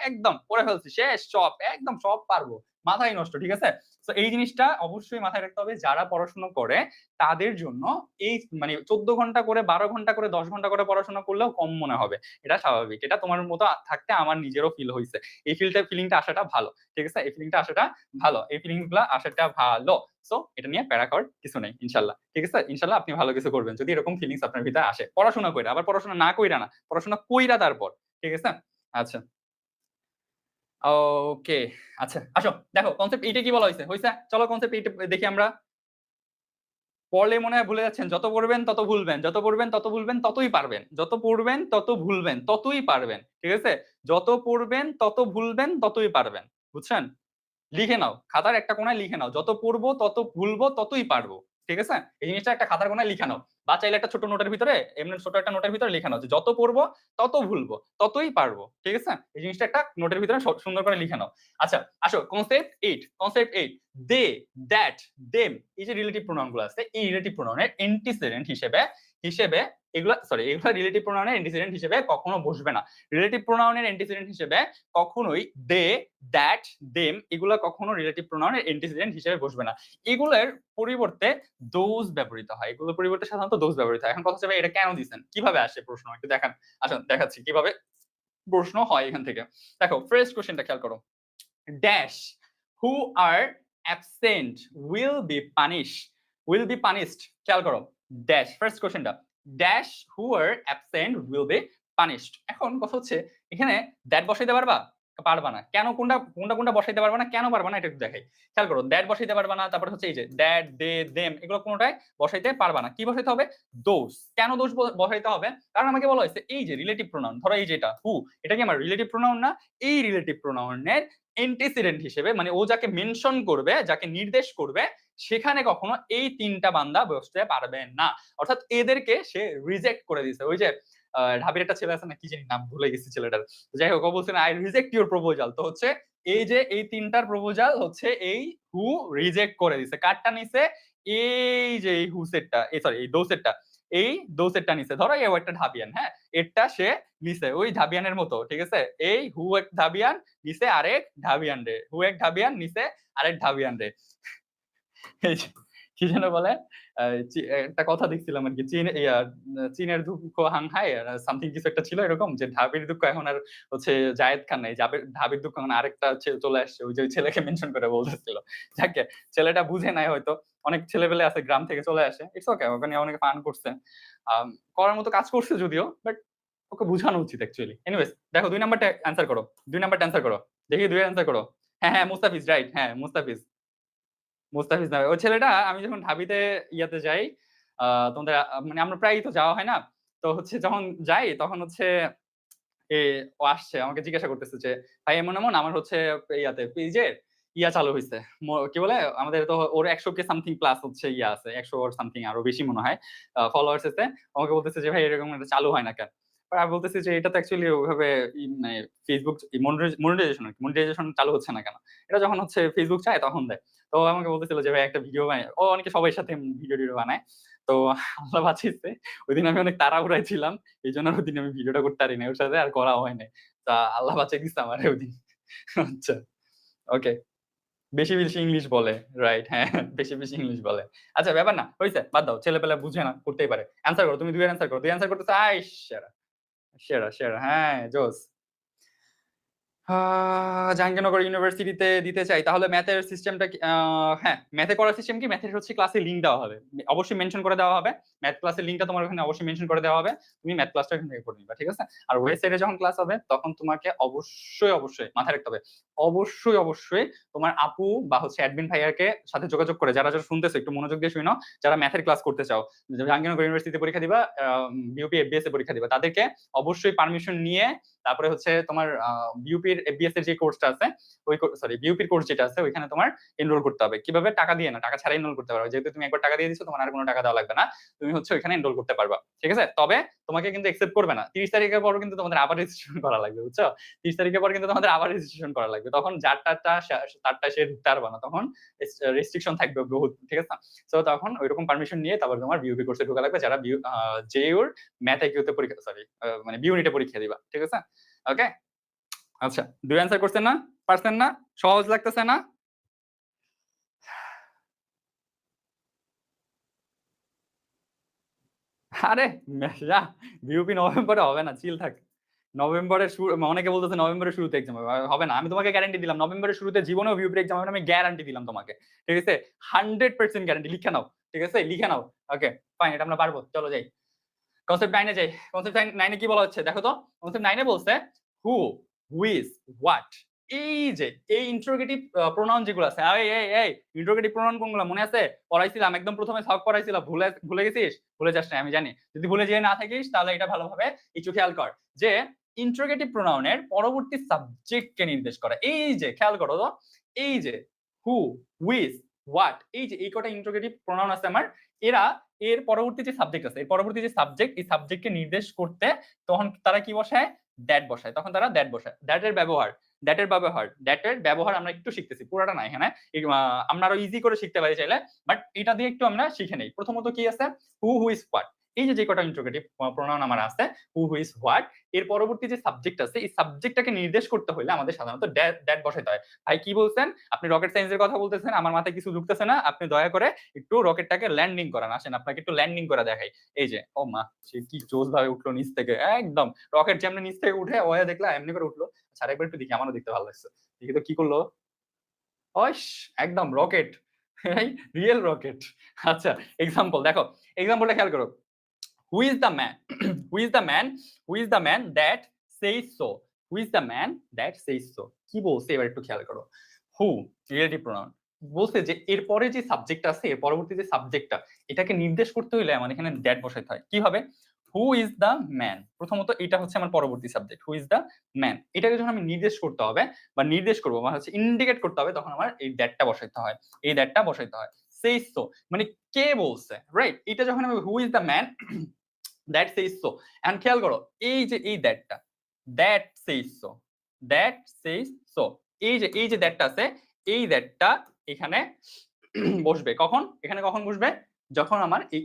একদম পড়ে ফেলছি, শেষ, সব একদম সব পারবো, মাথায় নষ্ট। ঠিক আছে, তো এই জিনিসটা অবশ্যই মাথায় রাখতে হবে, যারা পড়াশোনা করে তাদের জন্য এই মানে 14 ঘন্টা করে, 12 ঘন্টা করে, 10 ঘন্টা করে পড়াশোনা করলেও কম মনে হবে, এটা স্বাভাবিক। এটা তোমার মতো থাকতে আমার নিজেরও ফিল হয়েছে, এই ফিলিংটা আসাটা ভালো। ঠিক আছে, এই ফিলিংটা আসাটা ভালো, এই ফিলিং গুলা আসাটা ভালো। সো এটা নিয়ে প্যারা করার কিছু নেই ইনশাল্লাহ। ঠিক আছে, ইনশাল্লাহ আপনি ভালো কিছু করবেন যদি এরকম ফিলিংস আপনার ভিতরে আসে। পড়াশোনা কইরা, আবার পড়াশোনা না কইরা না, পড়াশোনা কইরা তারপর। ঠিক আছে, আচ্ছা, ওকে, আচ্ছা আসো দেখো কনসেপ্ট এইটা কি বলা হয়েছে, হয়েছে, চলো কনসেপ্ট এইটা দেখি আমরা। পড়লে মনে হয় ভুলে যাচ্ছেন, যত পড়বেন তত ভুলবেন, যত পড়বেন তত ভুলবেন, ততই পারবেন, যত পড়বেন তত ভুলবেন, ততই পারবেন। ঠিক আছে, যত পড়বেন তত ভুলবেন, ততই পারবেন। বুঝছেন? লিখে নাও, খাতার একটা কোনায় লিখে নাও, যত পড়বো তত ভুলবো, ততই পারবো। ঠিক আছে, এই জিনিসটা একটা খাতার কোনায় লিখে নাও, বা চাইলে একটা ছোট নোটের ভিতরে, এমনি ছোট একটা নোটের ভিতরে লিখে নাও যে যত পড়বো তত ভুলবো, ততই পারবো। ঠিক আছে, এই জিনিসটা একটা নোটের ভিতরে সুন্দর করে লিখে নাও। আচ্ছা আসো কনসেপ্ট 8, দে, দ্যাট, দেম, এই যে রিলেটিভ প্রোনাউন গুলো আছে, এই রিলেটিভ প্রোনাউনের এন্টিসিডেন্ট হিসেবে হিসেবে এগুলা রিলেটিভ প্রোনাউনের এন্টিসিডেন্ট হিসেবে কখনো বসবে না। রিলেটিভ প্রোনাউনের এন্টিসিডেন্ট হিসেবে কখনোই দে, দ্যাট, দেম এগুলা কখনো রিলেটিভ প্রোনাউনের এন্টিসিডেন্ট হিসেবে বসবে না। এগুলোর পরিবর্তে দোজ ব্যবহৃত হয়, এগুলোর পরিবর্তে সাধারণত দোজ ব্যবহৃত হয়। এখন কথা হচ্ছে ভাই এটা কেন দিচ্ছেন, কিভাবে আসে প্রশ্ন, একটু দেখান। আচ্ছা দেখাচ্ছি কিভাবে প্রশ্ন হয় এখান থেকে। দেখো ফার্স্ট কোশ্চেনটা খেয়াল করো, dash who are absent will be punished. খেয়াল করো, ড্যাশ ফার্স্ট কোশ্চেনটা, dash who are absent will be punished. এখন কথা হচ্ছে এখানে দ্যাট বসাইতে পারবা, পারবা না কেন, কোনটা কোনটা কোনটা বসাইতে পারবা না, কেন পারবা না এটা একটু দেখাই। খেয়াল করো, দ্যাট বসাইতে পারবা না, তারপর হচ্ছে এই যে দ্যাট, দে, দেম এগুলো কোনোটাই বসাইতে পারবা না। কি বসাইতে হবে? দোজ। কেন দোজ বসাইতে হবে? কারণ আমাকে বলা হয়েছে এই যে রিলেটিভ প্রোনাউন, ধরো এই যেটা হু, এটা কি আমার রিলেটিভ প্রোনাউন না? এই রিলেটিভ প্রোনাউনের এন্টিসিডেন্ট হিসেবে, মানে ও যাকে মেনশন করবে, যাকে নির্দেশ করবে, সেখানে কখনো এই তিনটা বান্দা বসতে পারবে না। অর্থাৎ এদেরকে সে রিজেক্ট করে দিয়েছে। ওই যে ঢাবির একটা ছেলে আছে না, কি জানি নাম ভুলে গেছি ছেলেটার, যাই হোক, ও বলছে না আই রিজেক্ট ইউর প্রপোজাল। তো হচ্ছে এই যে এই তিনটার প্রপোজাল হচ্ছে এই হু রিজেক্ট করে দিছে। কারটা নিছে? এই যে এই হু সেটটা, সরি এই দো সেটটা, এই দো সেটটা নিছে। ধরো এও একটা ঢাবিয়ান, হ্যাঁ, এটা সে নিছে ওই ঢাবিয়ানের মতো। ঠিক আছে, এই হু এক ঢাবিয়ান নিছে আরেক ঢাবিয়ান রে, হু এক ঢাবিয়ান নিছে আরেক ঢাবিয়ান রে। কি যেন বলে, একটা কথা দেখছিলাম আর কি, চীনের দুঃখ হাংহাই সামথিং কিছু একটা ছিল এরকম, যে ঢাবির দুঃখ এখন আর হচ্ছে জায়েদ খান নাই, ঢাবির দুঃখ এখন আরেকটা চলে আসছে, ওই যে ওই ছেলেকে মেনশন করে বলতেছিল। যাকে ছেলেটা বুঝে নাই হয়তো, অনেক ছেলেপেলে আছে গ্রাম থেকে চলে আসে, ইটস ওকে, ওখানে অনেকে ফান করছে, করার মতো কাজ করছে যদিও, বাট ওকে বুঝানো উচিত অ্যাকচুয়ালি। এনিওয়েজ দেখো 2 নাম্বারটা অ্যান্সার করো, 2 নাম্বারটা অ্যান্সার করো, দেখি 2 অ্যান্সার করো। হ্যাঁ হ্যাঁ, মুস্তাফিজ, রাইট, হ্যাঁ মুস্তাফিজ, মুস্তাফিজ নামে ওই ছেলেটা। আমি যখন ঢাবিতে ইয়াতে যাই, তোমাদের মানে আমরা প্রায়ই তো যাওয়া হয় না, তো হচ্ছে যখন যাই তখন হচ্ছে এ ও আসছে আমাকে জিজ্ঞাসা করতেছে যে ভাই এমন এমন আমার হচ্ছে ইয়াতে পেজের ইয়া চালু হইছে, কি বলে আমাদের তো ওর 100K সামথিং প্লাস হচ্ছে ইয়া আছে, 100 ওর সামথিং আরো বেশি মনে হয় ফলোয়ার্স আছে। আমাকে বলতেছে যে ভাই এরকম একটা চালু হয় না কেন? আমি বলতেছি যে এটা তো অ্যাকচুয়ালি ওইভাবে মানে ফেসবুক মনিটাইজেশন চালু হচ্ছে না কেন? এটা যখন হচ্ছে ফেসবুক চায় তখন দেয়। তো আমাকে বলতেছিল যে ভাই একটা ভিডিও বানায়, ও অনেকে সবার সাথে ভিডিও টিডিও বানায়। তো আল্লাহ বাঁচিয়েছে, ওইদিন আমি অনেক তাড়াহুড়ায় ছিলাম, এই জন্য ওই দিন আমি ভিডিওটা করতে পারি না, ওর সাথে আর করা হয় নাই। তা আল্লাহ বাঁচিয়ে দিচ্ছে আমার ওই দিন। আচ্ছা, ওকে, বেশি বেশি ইংলিশ বলে, রাইট, হ্যাঁ বেশি বেশি ইংলিশ বলে। আচ্ছা ব্যাপার না, হয়েছে, বাদ দাও, ছেলেপেলে বুঝে না, করতেই পারে। অ্যান্সার করো, তুমি 2 এর অ্যান্সার করো, 2 অ্যান্সার করতে চাই, সেরা সেরা সেরা, হ্যাঁ জোস। জাহাঙ্গীরনগর ইউনিভার্সিটিতে দিতে চাই, তাহলে ম্যাথের সিস্টেমটা হ্যাঁ, ম্যাথে করার সিস্টেম কি, ম্যাথের হচ্ছে ক্লাসে লিঙ্ক দেওয়া হবে, অবশ্যই মেনশন করে দেওয়া হবে। ম্যাথ ক্লাসের লিঙ্কটা তোমার ওখানে অবশ্যই মেনশন করে দেওয়া হবে, তুমি ম্যাথ ক্লাসটা এখান থেকে করে নিবা, ঠিক আছে? আর ওয়েবসাইটে যখন ক্লাস হবে তখন তোমাকে অবশ্যই অবশ্যই মাথায় রাখতে হবে, অবশ্যই অবশ্যই তোমার আপু বা হচ্ছে অ্যাডমিন ভাইয়াকে সাথে যোগাযোগ করে, যারা যারা শুনতেছো একটু মনোযোগ দিয়ে শুনো, যারা ম্যাথের ক্লাস করতে চাও, জাহাঙ্গীরনগর ইউনিভার্সিটিতে পরীক্ষা দিবা, বিউপি এফবিএস এ পরীক্ষা দিবা, তাদেরকে অবশ্যই পারমিশন নিয়ে তারপরে হচ্ছে তোমার বিউপির এফবিএস এর যে কোর্সটা আছে, ওই সরি বিউপির কোর্স যেটা আছে ওইখানে তোমার এনরোল করতে হবে। কিভাবে? টাকা দিয়ে না, টাকা ছাড়া এনরোল করতে পারবে, যেহেতু তুমি একবার টাকা দিয়ে দিছো তোমার আর কোনো টাকা দেওয়া লাগবে না, তুমি হচ্ছে ওইখানে এনরোল করতে পারবা, ঠিক আছে? তবে তোমাকে কিন্তু একসেপ্ট করবে না, 30 তারিখের পর কিন্তু তোমাদের আবার রেজিস্ট্রেশন করা লাগবে, বুঝছো? 30 তারিখের পর কিন্তু তোমাদের আবার রেজিস্ট্রেশন করা লাগবে, তখন যারটা তারটা সে ঢুকতে পারবে না, তখন রেস্ট্রিকশন থাকবে বহুত, ঠিক আছে? তো তখন ওইরকম পারমিশন নিয়ে তারপর তোমার বিউপি কোর্সে ঢোকা লাগবে, যারা জেইউর ম্যাথ আইকিউতে পরীক্ষা, সরি মানে বি ইউনিটে পরীক্ষা দিবা, ঠিক আছে? ওকে, আচ্ছা, দুই অ্যান্সার করছেন না? পারছেন না? সহজ লাগতেছে না? আরে যা, বিউপি নভেম্বরে হবে না, চিল থাক। নভেম্বরের শুরু, অনেকে বলতেছে নভেম্বরের শুরুতে এক্সাম হবে, হবে না। আমি তোমাকে গ্যারান্টি দিলাম নভেম্বরের শুরুতে জীবনেও বিউপি এক্সাম হবে না, আমি গ্যারান্টি দিলাম তোমাকে, ঠিক আছে? 100% গ্যারান্টি, লিখে নাও, ঠিক আছে? লিখে নাও। ওকে ফাইন, এটা আমরা পারবো, চলো যাই কনসেপ্ট 9 এ যাই। কনসেপ্ট 9 এ কি বলা হচ্ছে দেখো তো। কনসেপ্ট 9 এ বলছে হু, হুইজ, হোয়াট। এই যে এই ইন্টারোগেটিভ প্রোনাউন যেগুলো আছে, এই এই এই ইন্টারোগেটিভ প্রোনাউন কোনগুলো মনে আছে? পড়াইছিলাম একদম প্রথমে, ছক পড়াইছিলাম, ভুলে ভুলে গেছিস? ভুলে যাস না আমি জানি, যদি ভুলে যেয়ে না থাকিস তাহলে এটা ভালোভাবে একটু খেয়াল কর যে ইন্টারোগেটিভ প্রোনাউনের পরবর্তী সাবজেক্টকে নির্দেশ করে। এই যে খেয়াল করো তো, এই যে হু, হুইজ, হোয়াট, এই যে এই কটা ইন্টারোগেটিভ প্রোনাউন আছে আমার, এরা এর পরবর্তী যে সাবজেক্ট আছে, এর পরবর্তী যে সাবজেক্ট, এই সাবজেক্টকে নির্দেশ করতে তখন তারা কি বসায়? দ্যাট বসায়, তখন তারা দ্যাট বসায়। দ্যাটের ব্যবহার, দ্যাটের ব্যবহার আমরা একটু শিখতেছি, পুরোটা নাই এখানে, আমরা আরো ইজি করে শিখতে পারি চাইলে, বাট এটা দিয়ে একটু আমরা শিখে নেই। প্রথমত কি আছে? হু, হুইজ, হোয়াট। এই যে কটা ইন্টারোগেটিভ প্রোনাউন আমার আছে, হু, হুইজ, হোয়াট, এর পরবর্তী যে সাবজেক্ট আছে, এই সাবজেক্টটাকে নির্দেশ করতে হলে আমাদের সাধারণত দ্যাট বসাইতে হয়। ভাই কি বলছেন? আপনি রকেট সায়েন্সের কথা বলতেছেন, আমার মাথায় কিছু ঢুকতেছে না, আপনি দয়া করে একটু রকেটটাকে ল্যান্ডিং করান, আসেন আপনাকে একটু ল্যান্ডিং করে দেখাই। এই যে ও মা, সে কি জোস ভাবে উঠলো নিচ থেকে, একদম রকেট যেমনি নিচ থেকে উঠে ওয়া দেখলা এমনি করে উঠলো। আচ্ছা আরেকবার একটু দেখি, আমারও দেখতে ভালো লাগছে, দেখি তো কি করলো। অস, একদম রকেট, রিয়েল রকেট। আচ্ছা, এক্সাম্পল দেখো, এক্সাম্পলটা খেয়াল করো। হু is the man, who is the man, who is the man that says so, who is the man that says so. কি বলছে এবার একটু খেয়াল করো। হু, রিলেটিভ প্রোনাউন, বলছে যে এরপরে যে সাবজেক্ট আছে, এর পরবর্তী যে সাবজেক্টটা, এটাকে নির্দেশ করতে হইলে আমার এখানে দ্যাট বসাইতে হয়। কিভাবে? হু ইজ দ্য ম্যান, প্রথমত এটা হচ্ছে আমার পরবর্তী subject, who is the man. এটাকে যখন আমি নির্দেশ করতে হবে বা নির্দেশ করবো বা হচ্ছে ইন্ডিকেট করতে হবে, তখন আমার এই দ্যাটটা বসাইতে হয়, এই দ্যাটটা বসাইতে হয়। সেইজ সো মানে কে বলছে, রাইট? এটা যখন আমি who is the man that says so, এখন খেয়াল করো এই যে এই দ্যাটটা, that says so, that says so, এই যে দ্যাটটা আছে, এই দ্যাটটা এখানে বসবে কখন? এখানে কখন বসবে? যখন আমার এই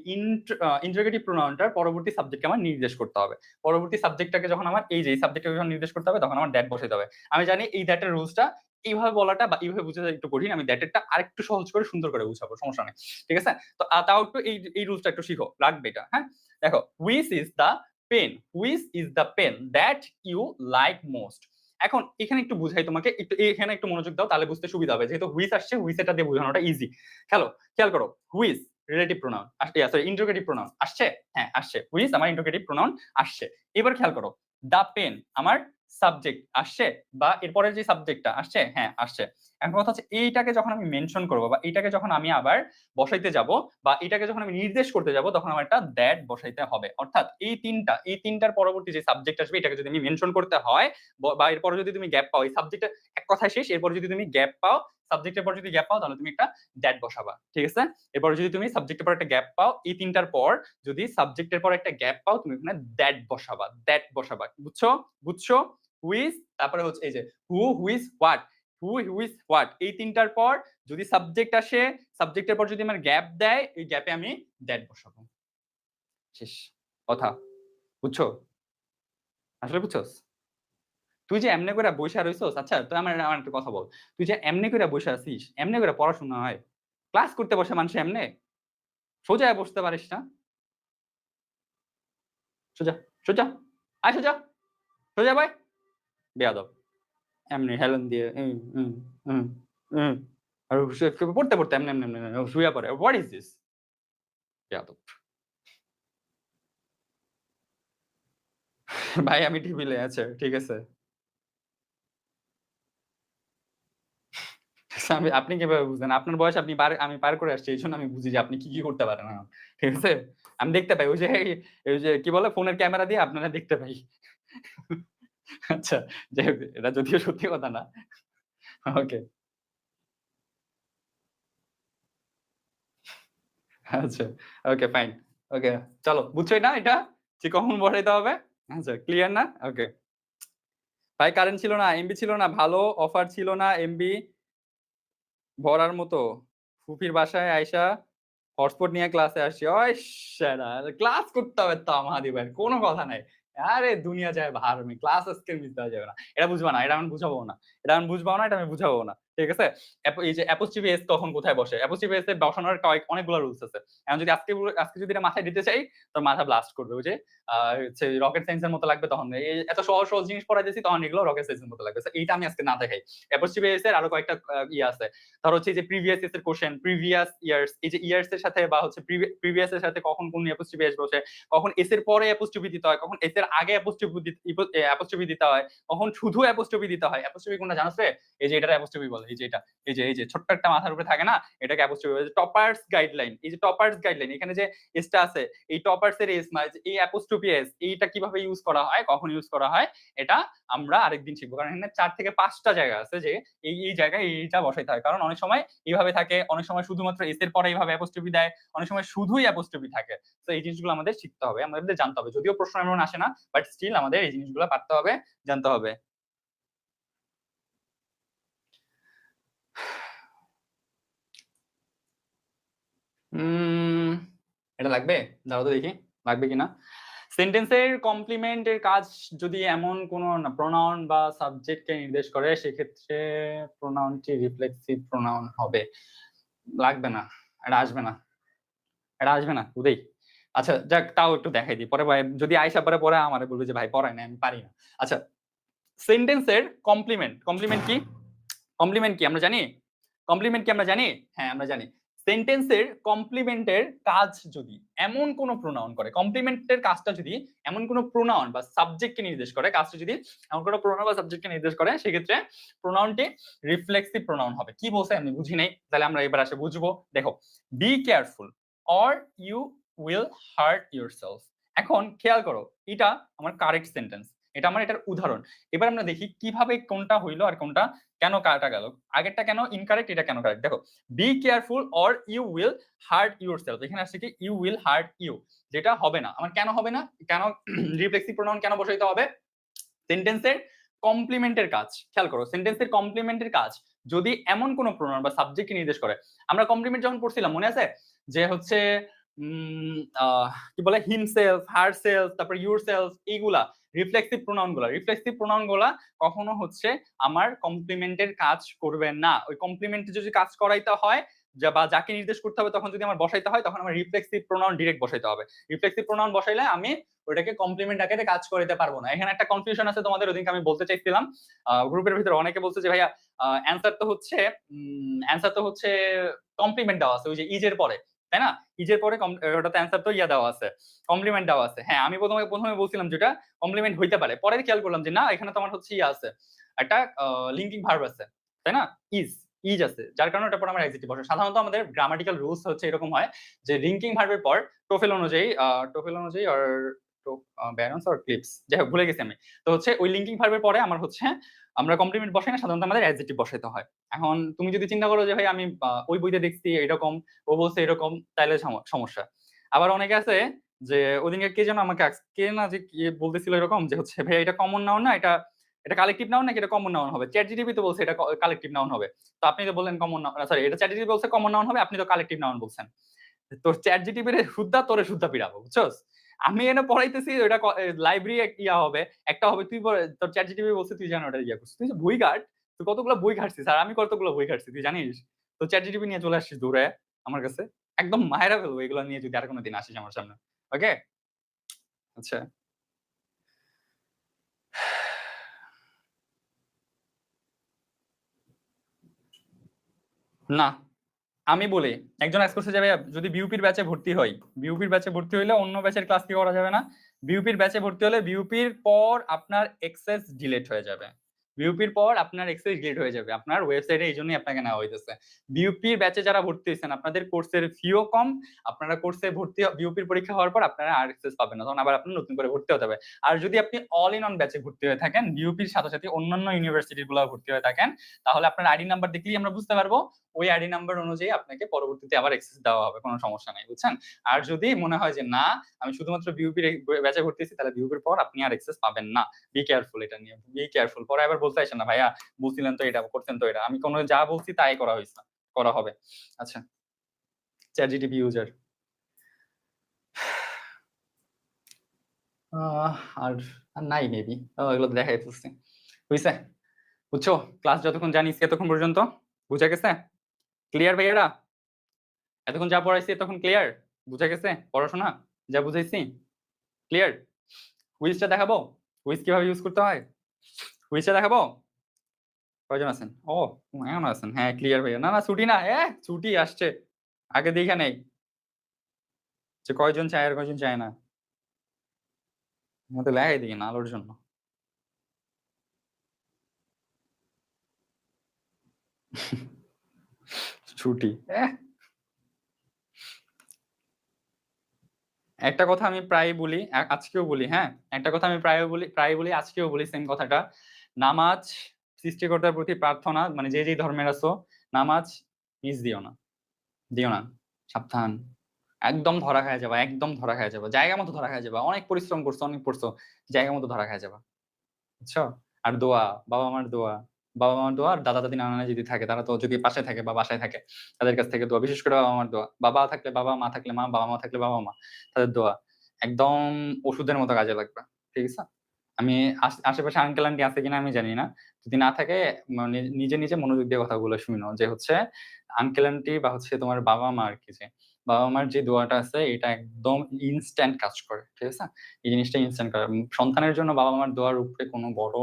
ইন্টারোগেটিভ প্রোনাউনটার পরবর্তী সাবজেক্টকে আমার নির্দেশ করতে হবে। পরবর্তী সাবজেক্টটাকে যখন আমার এই যে এই সাবজেক্টটাকে যখন নির্দেশ করতে হবে, তখন আমার দ্যাট বসাইতে হবে। আমি জানি এই দ্যাটের রুলসটা এইভাবে বলাটা বা এইভাবে বোঝাটা একটু কঠিন, আমি দ্যাটেরটা আরেকটু সহজ করে সুন্দর করে বুঝাবো, সমস্যা নেই, ঠিক আছে? তো তাও একটু এই রুলসটা একটু শিখো, রাখবে এটা, হ্যাঁ? দেখো, which is the pen, which is the pen that you like most. এখন এখানে একটু বুঝাই তোমাকে, একটু এখানে একটু মনোযোগ দাও, তাহলে বুঝতে সুবিধা হবে, যেহেতু হুইচ আসছে, হুইচ এটা দিয়ে বোঝানোটা ইজি। খেলো, খেয়াল করো, হুইচ রিলেটিভ প্রোনাউন আসছে, সরি ইন্টারোগেটিভ প্রোনাউন আসছে, হ্যাঁ আসছে, হুইচ আমার ইন্টারোগেটিভ প্রোনাউন আসছে। এবার খেয়াল করো, দা পেন আমার সাবজেক্ট আসছে, বা এরপরের যে সাবজেক্টটা আসছে, হ্যাঁ আসছে। এখন কথা হচ্ছে এইটাকে যখন আমি মেনশন করবো বা এইটাকে যখন আমি আবার বসাইতে যাব বা এটাকে যখন আমি নির্দেশ করতে যাব, তখন আমার একটা দ্যাট বসাইতে হবে। অর্থাৎ এই তিনটার পরবর্তী যে সাবজেক্ট আসবে, এটাকে যদি আমি মেনশন করতে হয় বা এরপরে যদি তুমি গ্যাপ পাও, এই সাবজেক্টে এক কথায় শেষ, এরপর যদি তুমি গ্যাপ পাও, সাবজেক্টের পর যদি গ্যাপ পাও, তাহলে তুমি একটা দ্যাট বসাবা, ঠিক আছে? এরপর যদি তুমি সাবজেক্টের পর একটা গ্যাপ পাও, এই তিনটার পর যদি সাবজেক্টের পর একটা গ্যাপ পাও, তুমি ওখানে দ্যাট বসাবা, দ্যাট বসাবা, বুঝছো? বুঝছো? হুইজ, তারপরে হচ্ছে এই যে who, whose, what, who, whose, what, এই তিনটার পর যদি সাবজেক্ট আসে, সাবজেক্টের পর যদি আমার গ্যাপ দেয়, এই গ্যাপে আমি দ্যাট বসাবো, শেষ কথা। বুঝছো? আসলে বুঝছস? তুই যে এমনি করে বইসা রইছস, আচ্ছা তুই আমার আমার একটা কথা বল, তুই যে এমনি করে বইসা আছিস, এমনি করে পড়াশোনা হয়? ক্লাস করতে বসে মানুষ এমনে সোজা বসতে পারিস না? সোজা, সোজা, আয় সোজা, সোজা ভাই, বেয়াদব। এমনি হেলান দিয়ে উম, উম, উম। আর পড়তে এমনি, এমনি, এমনি শুইয়া পড়ে। What is this? বেয়াদব। ভাই আমি টেবিলে আচ্ছা ঠিক আছে। আপনি কিভাবে বুঝেন? আপনার বয়স আমি পার করে আসছি। এইজন্য আমি বুঝি যে আপনি কি করতে পারেন এখন। ঠিক আছে? আমি দেখতে পাই। ওই যে কি বলে ফোনের ক্যামেরা দিয়ে আপনারা দেখতে পাই। আচ্ছা, যাই হোক এটা যদিও সত্যি কথা না। ওকে, আচ্ছা, ওকে ফাইন। ওকে, চলো বুঝছোই না এটা? যে কখন বসাইতে হবে? আচ্ছা, ক্লিয়ার না? ওকে। ভাই কারেন্ট ছিল না, এমবি ছিল না, ভালো অফার ছিল না এমবি ভরার মতো। ফুফির বাসায় আইসা হটস্পট নিয়ে ক্লাসে আসছি। ওই শালা! ক্লাস করতে হবে তো মাহাদি ভাই। কোন কথা নাই। আরে দুনিয়া যায় ভাড়মি। ক্লাস আজকে মিস দেওয়া যাবে না। এটা বুঝবা না। এটা আমি বুঝাবো না। এটা আমি বুঝবাও না, এটা আমি বুঝাবো না। ঠিক আছে? এই যে অ্যাপোস্ট্রোফি এস কখন কোথায় বসে? অ্যাপোস্ট্রোফি এস এর বসানোর অনেকগুলা রুলস আছে। এখন যদি আজকে যদি এটা মাথায় দিতে চাই, তোর মাথা ব্লাস্ট করবে। ওই যে হচ্ছে রকেট সায়েন্স এর মতো লাগবে তখন। এত সহজ, সহজ জিনিস পড়াইতেছি তখন এগুলো রকেট সায়েন্স এর মতো লাগবে। এইটা আমি আজকে না দেখাই। অ্যাপোস্ট্রোফি এস এর আরো কয়েকটা ইয়ে আছে। ধর হচ্ছে যে প্রিভিয়াস এর কোশ্চেন, প্রিভিয়াস ইয়ার্স, এই যে ইয়ার্স এর সাথে বা হচ্ছে প্রিভিয়াস এর সাথে কখন কোন অ্যাপোস্ট্রোফি এস বসে, কখন এস এর পরে অ্যাপোস্ট্রোফি দিতে হয়, কখন এস এর আগে অ্যাপোস্ট্রোফি দিতে হয়, কখন শুধু অ্যাপোস্ট্রোফি দিতে হয়। অ্যাপোস্ট্রোফি কোনটা জানোস রে? এই যে এটার অ্যাপোস্ট্রোফি বলে। এই যে এটা, এই যে ছোট্ট একটা মাথার উপরে থাকে না, এটাকে অ্যাপোস্ট্রোফি বলে। টপার্স গাইডলাইন, এই যে টপার্স গাইডলাইন, এখানে যে এসটা আছে, এই টপার্স এর এস মানে এই অ্যাপোস্ট্রোফি এস, এইটা কিভাবে ইউজ করা হয়, কখন ইউজ করা হয়, এটা আমরা আরেকদিন শিখবো। কারণ এখানে ৪ থেকে ৫টা জায়গা আছে যে এই জায়গায় এইটা বসাইতে হয়। কারণ অনেক সময় এইভাবে থাকে, অনেক সময় শুধুমাত্র এস এর পরে এইভাবে অ্যাপোস্ট্রোফি দেয়, অনেক সময় শুধুই অ্যাপোস্ট্রোফি থাকে। তো এই জিনিসগুলো আমাদের শিখতে হবে, আমাদের জানতে হবে। যদিও প্রশ্ন এমন আসে না, বাট স্টিল আমাদের এই জিনিসগুলো পারতে হবে, জানতে হবে। উম এটা লাগবে? দাঁড়াও তো দেখি, লাগবে কিনা। সেন্টেন্সের কমপ্লিমেন্ট এর কাজ যদি এমন কোন প্রোনাউন বা সাবজেক্টকে নির্দেশ করে, সেক্ষেত্রে প্রোনাউনটি রিফ্লেক্সিভ প্রোনাউন হবে। লাগবে না, এটা আসবে না, এটা আসবে না উদয়। আচ্ছা যাক, তাও একটু দেখাই দিই। পরে ভাই যদি আইসা পরে আমারে বলবে যে ভাই পড়ায় না, আমি পারি না। আচ্ছা, সেন্টেন্সের কমপ্লিমেন্ট, কমপ্লিমেন্ট কি? কমপ্লিমেন্ট কি আমরা জানি? কমপ্লিমেন্ট কি আমরা জানি? হ্যাঁ আমরা জানি। সেন্টেন্সের কমপ্লিমেন্টের কাজ যদি এমন কোন প্রোনাউন করে, কমপ্লিমেন্টের কাজটা যদি এমন কোন প্রোনাউন বা সাবজেক্টকে নির্দেশ করে, কাজটা যদি এমন কোন প্রোনাউন বা সাবজেক্টকে নির্দেশ করে, সেক্ষেত্রে প্রোনাউনটি রিফ্লেক্সিভ প্রোনাউন হবে। কি বলছে আমি বুঝি নাই, তাহলে আমরা এবার আসে বুঝবো। দেখো, be careful or you will hurt yourself. এখন খেয়াল করো, এটা আমার কারেক্ট সেন্টেন্স, এটা আমার এটার উদাহরণ। এবার আমরা দেখি কিভাবে কোনটা হইলো আর কোনটা কেন কাটা গেল। আগেরটা কেন ইনকারেক্ট, এটা কেন কারেক্ট। দেখো, be careful or you will hurt yourself, এখানে আসছে কি ইউ উইল হার্ট ইউ, যেটা হবে না আমার। কেন হবে না? কেন রিফ্লেক্সিভ প্রোনাউন কেন বসাইতে হবে? সেন্টেন্সের কমপ্লিমেন্টের কাজ, খেয়াল করো, সেন্টেন্সের কমপ্লিমেন্টের কাজ যদি এমন কোন প্রোনাউন বা সাবজেক্টকে নির্দেশ করে। আমরা কমপ্লিমেন্ট যখন পড়ছিলাম মনে আছে যে হচ্ছে কি বলে হিমসেলফ, হারসেলফ, তারপর ইউরসেলফ, এইগুলা রিফ্লেক্সিভ প্রোনাউন গুলা কখনো হচ্ছে আমার কমপ্লিমেন্টের কাজ করবে না। ওই কমপ্লিমেন্টে যদি কাজ করাইতে হয় বা যাকে নির্দেশ করতে হবে, তখন যদি আমার বসাইতে হয়, তখন আমার রিফ্লেক্সিভ প্রোনাউন ডিরেক্ট বসাইতে হবে। রিফ্লেক্সিভ প্রোনাউন বসাইলে আমি ওটাকে কমপ্লিমেন্ট আকারে কাজ করাইতে পারবো না। এখানে একটা কনফিউশন আছে তোমাদের, ওদিনকে আমি বলতে চাইছিলাম। গ্রুপের ভিতরে অনেকে বলছে যে ভাইয়া অ্যান্সার তো হচ্ছে কমপ্লিমেন্ট দেওয়া আছে ওই যে ইজের পরে, তাই না? ইজের পরে ওটাতে অ্যান্সার তো ইয়া দেওয়া আছে, কমপ্লিমেন্ট দেওয়া আছে। হ্যাঁ আমি প্রথমে বলছিলাম যেটা কমপ্লিমেন্ট হইতে পারে, পরে খেয়াল করলাম যে না, এখানে তো আমার হচ্ছে ইয়া আছে, একটা লিঙ্কিং ভার্ব আছে, তাই না? ইজ ইজ আছে, যার কারণে ওটার পর আমার অ্যাডজেক্টিভ বসে। সাধারণত আমাদের গ্রামাটিক্যাল রুলস হচ্ছে এরকম হয় যে লিঙ্কিং ভার্বের পর টোফেল অনুযায়ী আর ব্যারন্স আর ক্লিপস, যাই হোক ভুলে গেছি আমি। তো হচ্ছে ওই লিঙ্কিং ভার্বের পরে আমার হচ্ছে আমরা কমপ্লিমেন্ট বসাই না, সাধারণত আমাদের অ্যাডজেক্টিভ বসাইতে হয়। এখন তুমি যদি চিন্তা করো যে ভাই আমি ওই বইতে দেখছি এরকম, ও বলছে এরকম, তাইলে সমস্যা। আবার অনেকে আছে যে ওদিনকে কে যেন আমাকে কে না যে কি বলতেছিল এরকম যে হচ্ছে ভাই এটা কমন নাউন না, এটা এটা কালেকটিভ নাউন নাকি এটা কমন নাউন হবে। চ্যাট জিটিপি তো বলছে এটা কালেকটিভ নাউন হবে, তো আপনি তো বললেন কমন নাউন, সরি এটা চ্যাট জিটিপি বলছে কমন নাউন হবে, আপনি তো কালেকটিভ নাউন বলছেন। তোর চ্যাট জিটিপি রে শুদ্ধা তোরে শুদ্ধা পিড়াবো, বুঝছস? আমি এনে পড়াইতেছি ওটা লাইব্রেরি ইয়া হবে, একটা হবে, তুই তোর চ্যাট জিটিপি বলছে তুই জানো ওটা ইয়া করছিস, তুই যে বই ঘাট, তুই কতগুলো বই ঘাটছিস আর আমি কতগুলো বই ঘাটছি তুই জানিস? তো চ্যাট জিটিপি নিয়ে চলে আসছিস দূরে আমার কাছে, একদম মায়েরা ফেলবো এগুলো নিয়ে যদি আর কোনোদিন আসিস আমার সামনে। ওকে, আচ্ছা। না, আমি বলি একজন আজ করছে যাবে যদি বিউপির ব্যাচে ভর্তি হয়, বিউপির ব্যাচে ভর্তি হইলে অন্য ব্যাচের ক্লাস কি করা যাবে না, বিউপির ব্যাচে ভর্তি হলে বিউপির পর আপনার এক্সেস ডিলিট হয়ে যাবে, বিউপির পর আপনার এক্সেস ডিলিট হয়ে যাবে আপনার ওয়েবসাইটে, এই জন্যই আপনাকে নেওয়া হইতেছে। বিউপির ব্যাচে যারা ভর্তি হয়েছেন আপনাদের কোর্সের ফিও কম, আপনারা কোর্সে ভর্তি বিউপির পরীক্ষা হওয়ার পর আপনারা আর এক্সেস পাবেন না, তখন আবার আপনার নতুন করে ভর্তি হতে হবে। আর যদি আপনি অল ইন অন ব্যাচে ভর্তি হয়ে থাকেন, বিউপির সাথে সাথে অন্যান্য ইউনিভার্সিটি গুলো ভর্তি হয়ে থাকেন, তাহলে আপনার আইডি নাম্বার দেখলেই আমরা বুঝতে পারবো, ওই আইডি নাম্বার অনুযায়ী আপনাকে পরবর্তীতে আবার অ্যাক্সেস দেওয়া হবে, কোনো সমস্যা নেই, বুঝছেন। আর যদি মনে হয় যে না আমি শুধুমাত্র বিউপির ব্যাচে ভর্তি হয়েছি, তাহলে বিউপির পর আপনি আর অ্যাক্সেস পাবেন না। বি কেয়ারফুল, এটা নিয়ে বি কেয়ারফুল। পরে আবার বলতে আসেন না ভাইয়া বলছিলেন তো এটা করতেন তো এটা, আমি কোনো যা বলছি তাই করা হয়েছে, করা হবে। আচ্ছা, চ্যাট জিটিপি ইউজার আর আর নাই মেবি, এগুলো তো দেখাই ফেলছি, বুঝছে, বুঝছো। ক্লাস যতক্ষণ জানিস এতক্ষণ পর্যন্ত বুঝা গেছে, ক্লিয়ার ভাইয়ারা? এতক্ষণ যা পড়াইছি তখন ক্লিয়ার, বুঝা গেছে পড়াশোনা যা বুঝাইছি, ক্লিয়ার? হুইজটা দেখাবো, হুইজ কিভাবে ইউজ করতে হয়, হুইজটা দেখাবো? কয়জন আছেন? ও এমন আছেন, হ্যাঁ ক্লিয়ার ভাইয়া। না না ছুটি না, ছুটি আসছে, আগে দেখে নেই যে কয়জন চায় আর কয়জন চায় না, আমি তো লেখাই দিই না আলোর জন্য। ছুটি একটা কথা আমি প্রায় বলি, আজকেও বলি, হ্যাঁ একটা কথা আমি প্রায় বলি আজকেও বলি সেম কথাটা, নামাজ সৃষ্টিকর্তার প্রতি প্রার্থনা, মানে যে যে ধর্মের আছো, নামাজ মিস দিও না, দিও না, সাবধান, একদম ধরা খায় যাবা, একদম ধরা খায় যাবা, জায়গা মতো ধরা খায় যাবা, অনেক পরিশ্রম করছো অনেক পড়ছো, জায়গা মতো ধরা খায় যাবা, বুঝছো। আর দোয়া, বাবা মার দোয়া, বাবা মার দোয়া আর দাদা দাদি নানা নানি যদি থাকে, তারা তো যদি পাশে থাকে বা বাসায় থাকে, তাদের কাছ থেকে দোয়া, বিশেষ করে বাবা মার দোয়া, বাবা থাকলে বাবা, মা থাকলে মা, বাবা মা থাকলে বাবা মা, তাদের দোয়া একদম ওষুধের মতো কাজে লাগবে, ঠিক আছে। আমি আশেপাশে আঙ্কেল আন্টি আছে কিনা আমি জানি না, যদি না থাকে মানে নিজে নিজে মনোযোগ দিয়ে কথাগুলো শুনো, যে হচ্ছে আঙ্কেল আন্টি বা হচ্ছে তোমার বাবা মা আর কি, যে বাবা মার যে দোয়াটা আছে এটা একদম ইনস্ট্যান্ট কাজ করে, ঠিক আছে। এই জিনিসটা ইনস্ট্যান্ট করে, সন্তানের জন্য বাবা মার দোয়ার উপরে কোনো বড়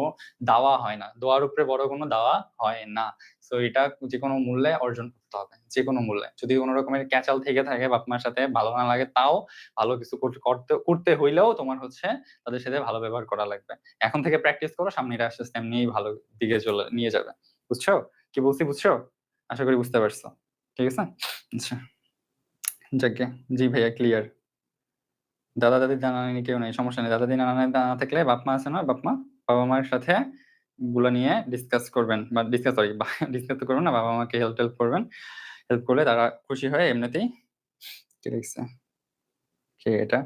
দাওয়া হয় না, দোয়ার উপরে বড় কোনো দাওয়া হয় না। তো এটা যে কোনো মূল্যে অর্জন করতে হবে, যে কোনো মূল্যে, যদি কোনো রকমের ক্যাচাল থেকে থাকে বাপ মার সাথে ভালো না লাগে, তাও ভালো কিছু করতে করতে হইলেও তোমার হচ্ছে তাদের সাথে ভালো ব্যবহার করা লাগবে। এখন থেকে প্র্যাকটিস করো, সামনে এটা আস্তে আস্তে এমনিই ভালো দিকে চলে নিয়ে যাবে, বুঝছো কি বলছি, বুঝছো? আশা করি বুঝতে পারছো, ঠিক আছে। আচ্ছা যাকে, জি ভাইয়া ক্লিয়ার। দাদা দাদি নানা নানি কেউ নেই, সমস্যা নেই, দাদা দাদি নানা নানি না থাকলে বাপ মা আছে না, বাপ মা বাবা মার সাথে গুলো নিয়ে ডিসকাস করবেন, বা ডিসকাস সরি ডিসকাস তো করবেন না, বাবা মাকে হেল্প করবেন, হেল্প করলে তারা খুশি হয় এমনিতেই। কি লিখছে কে এটা?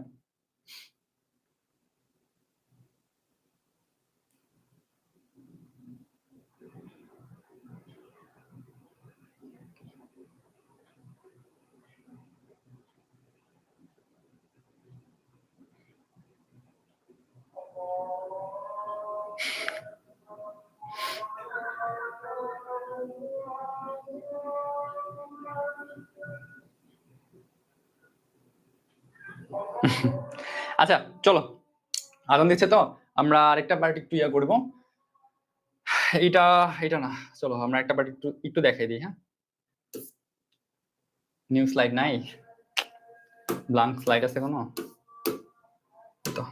আচ্ছা চলো, আগুন দিচ্ছে তো, আমরা আরেকটা পার্ট একটু ইয়া করবো, এটা এটা না, চলো আমরা একটা পার্ট একটু একটু দেখাই দিই, হ্যাঁ। নিউ স্লাইড নাই, ব্ল্যাঙ্ক স্লাইড আছে কোনো? তো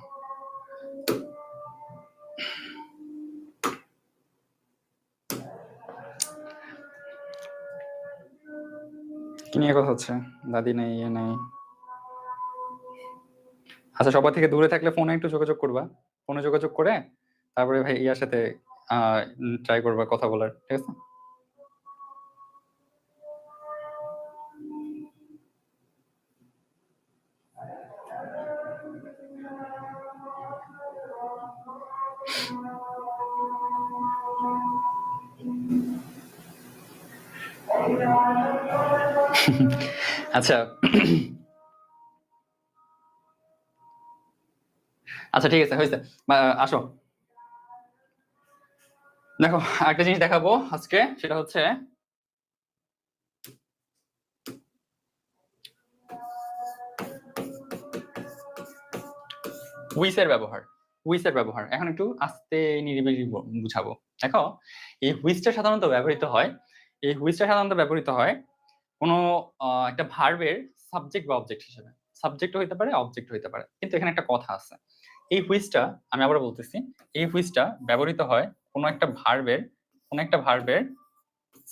কি নিয়ে কথা হচ্ছে? দাদি নেই, ইয়ে নেই। আচ্ছা সবার থেকে দূরে থাকলে ফোনে একটু যোগাযোগ করবা, ফোনে যোগাযোগ করে তারপরে ভাই ইয়ার সাথে ট্রাই করবা কথা বলার, ঠিক আছে। আচ্ছা আচ্ছা ঠিক আছে হয়েছে, আসো দেখো একটা জিনিস দেখাবো আজকে, সেটা হচ্ছে হুইসের ব্যবহার। হুইসের ব্যবহার এখন একটু আস্তে নিরিবিলি বুঝাবো। দেখো এই হুইসটা সাধারণত ব্যবহৃত হয় এই হুইচটা সাধারণত ব্যবহৃত হয় কোনো একটা ভার্বের সাবজেক্ট বা অবজেক্ট হিসেবে। সাবজেক্টও হইতে পারে, অবজেক্ট হইতে পারে। কিন্তু এখানে একটা কথা আছে। এই হুইচটা আমি আবার বলতেছি, এই হুইচটা ব্যবহৃত হয় কোনো একটা ভার্বের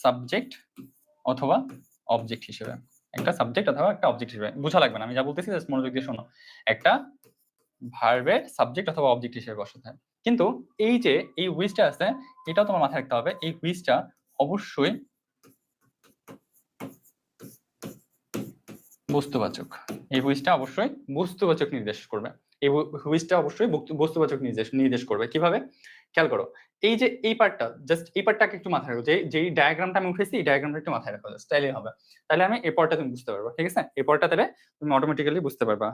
সাবজেক্ট অথবা অবজেক্ট হিসেবে। একটা সাবজেক্ট অথবা একটা অবজেক্ট হিসেবে। বোঝা লাগবে না, আমি যা বলতেছি জাস্ট মনোযোগ দিয়ে শোনো। একটা ভার্বের সাবজেক্ট অথবা অবজেক্ট হিসেবে বসাতে হয়। কিন্তু এই যে এই হুইচটা আছে, এটাও তোমার মাথায় রাখতে হবে, এই হুইচটা অবশ্যই বস্তুবাচক। এই হুইচটা অবশ্যই বস্তুবাচক নির্দেশ করবে। এই হুইচটা অবশ্যই বস্তুবাচক নির্দেশ করবে। কিভাবে? খেয়াল করো, এই যে এই পার্টটা, জাস্ট এই পার্টটাকে একটু মাথায় রাখো, যেই ডায়াগ্রামটা আমি উঠেছি এই ডায়াগ্রামটা একটু মাথায় রাখো, জাস্ট তাইলেই হবে। তাহলে আমি এই পর্টা তুমি বুঝতে পারবা, ঠিক আছে? এই পর্টা তাহলে তুমি অটোমেটিক্যালি বুঝতে পারবা।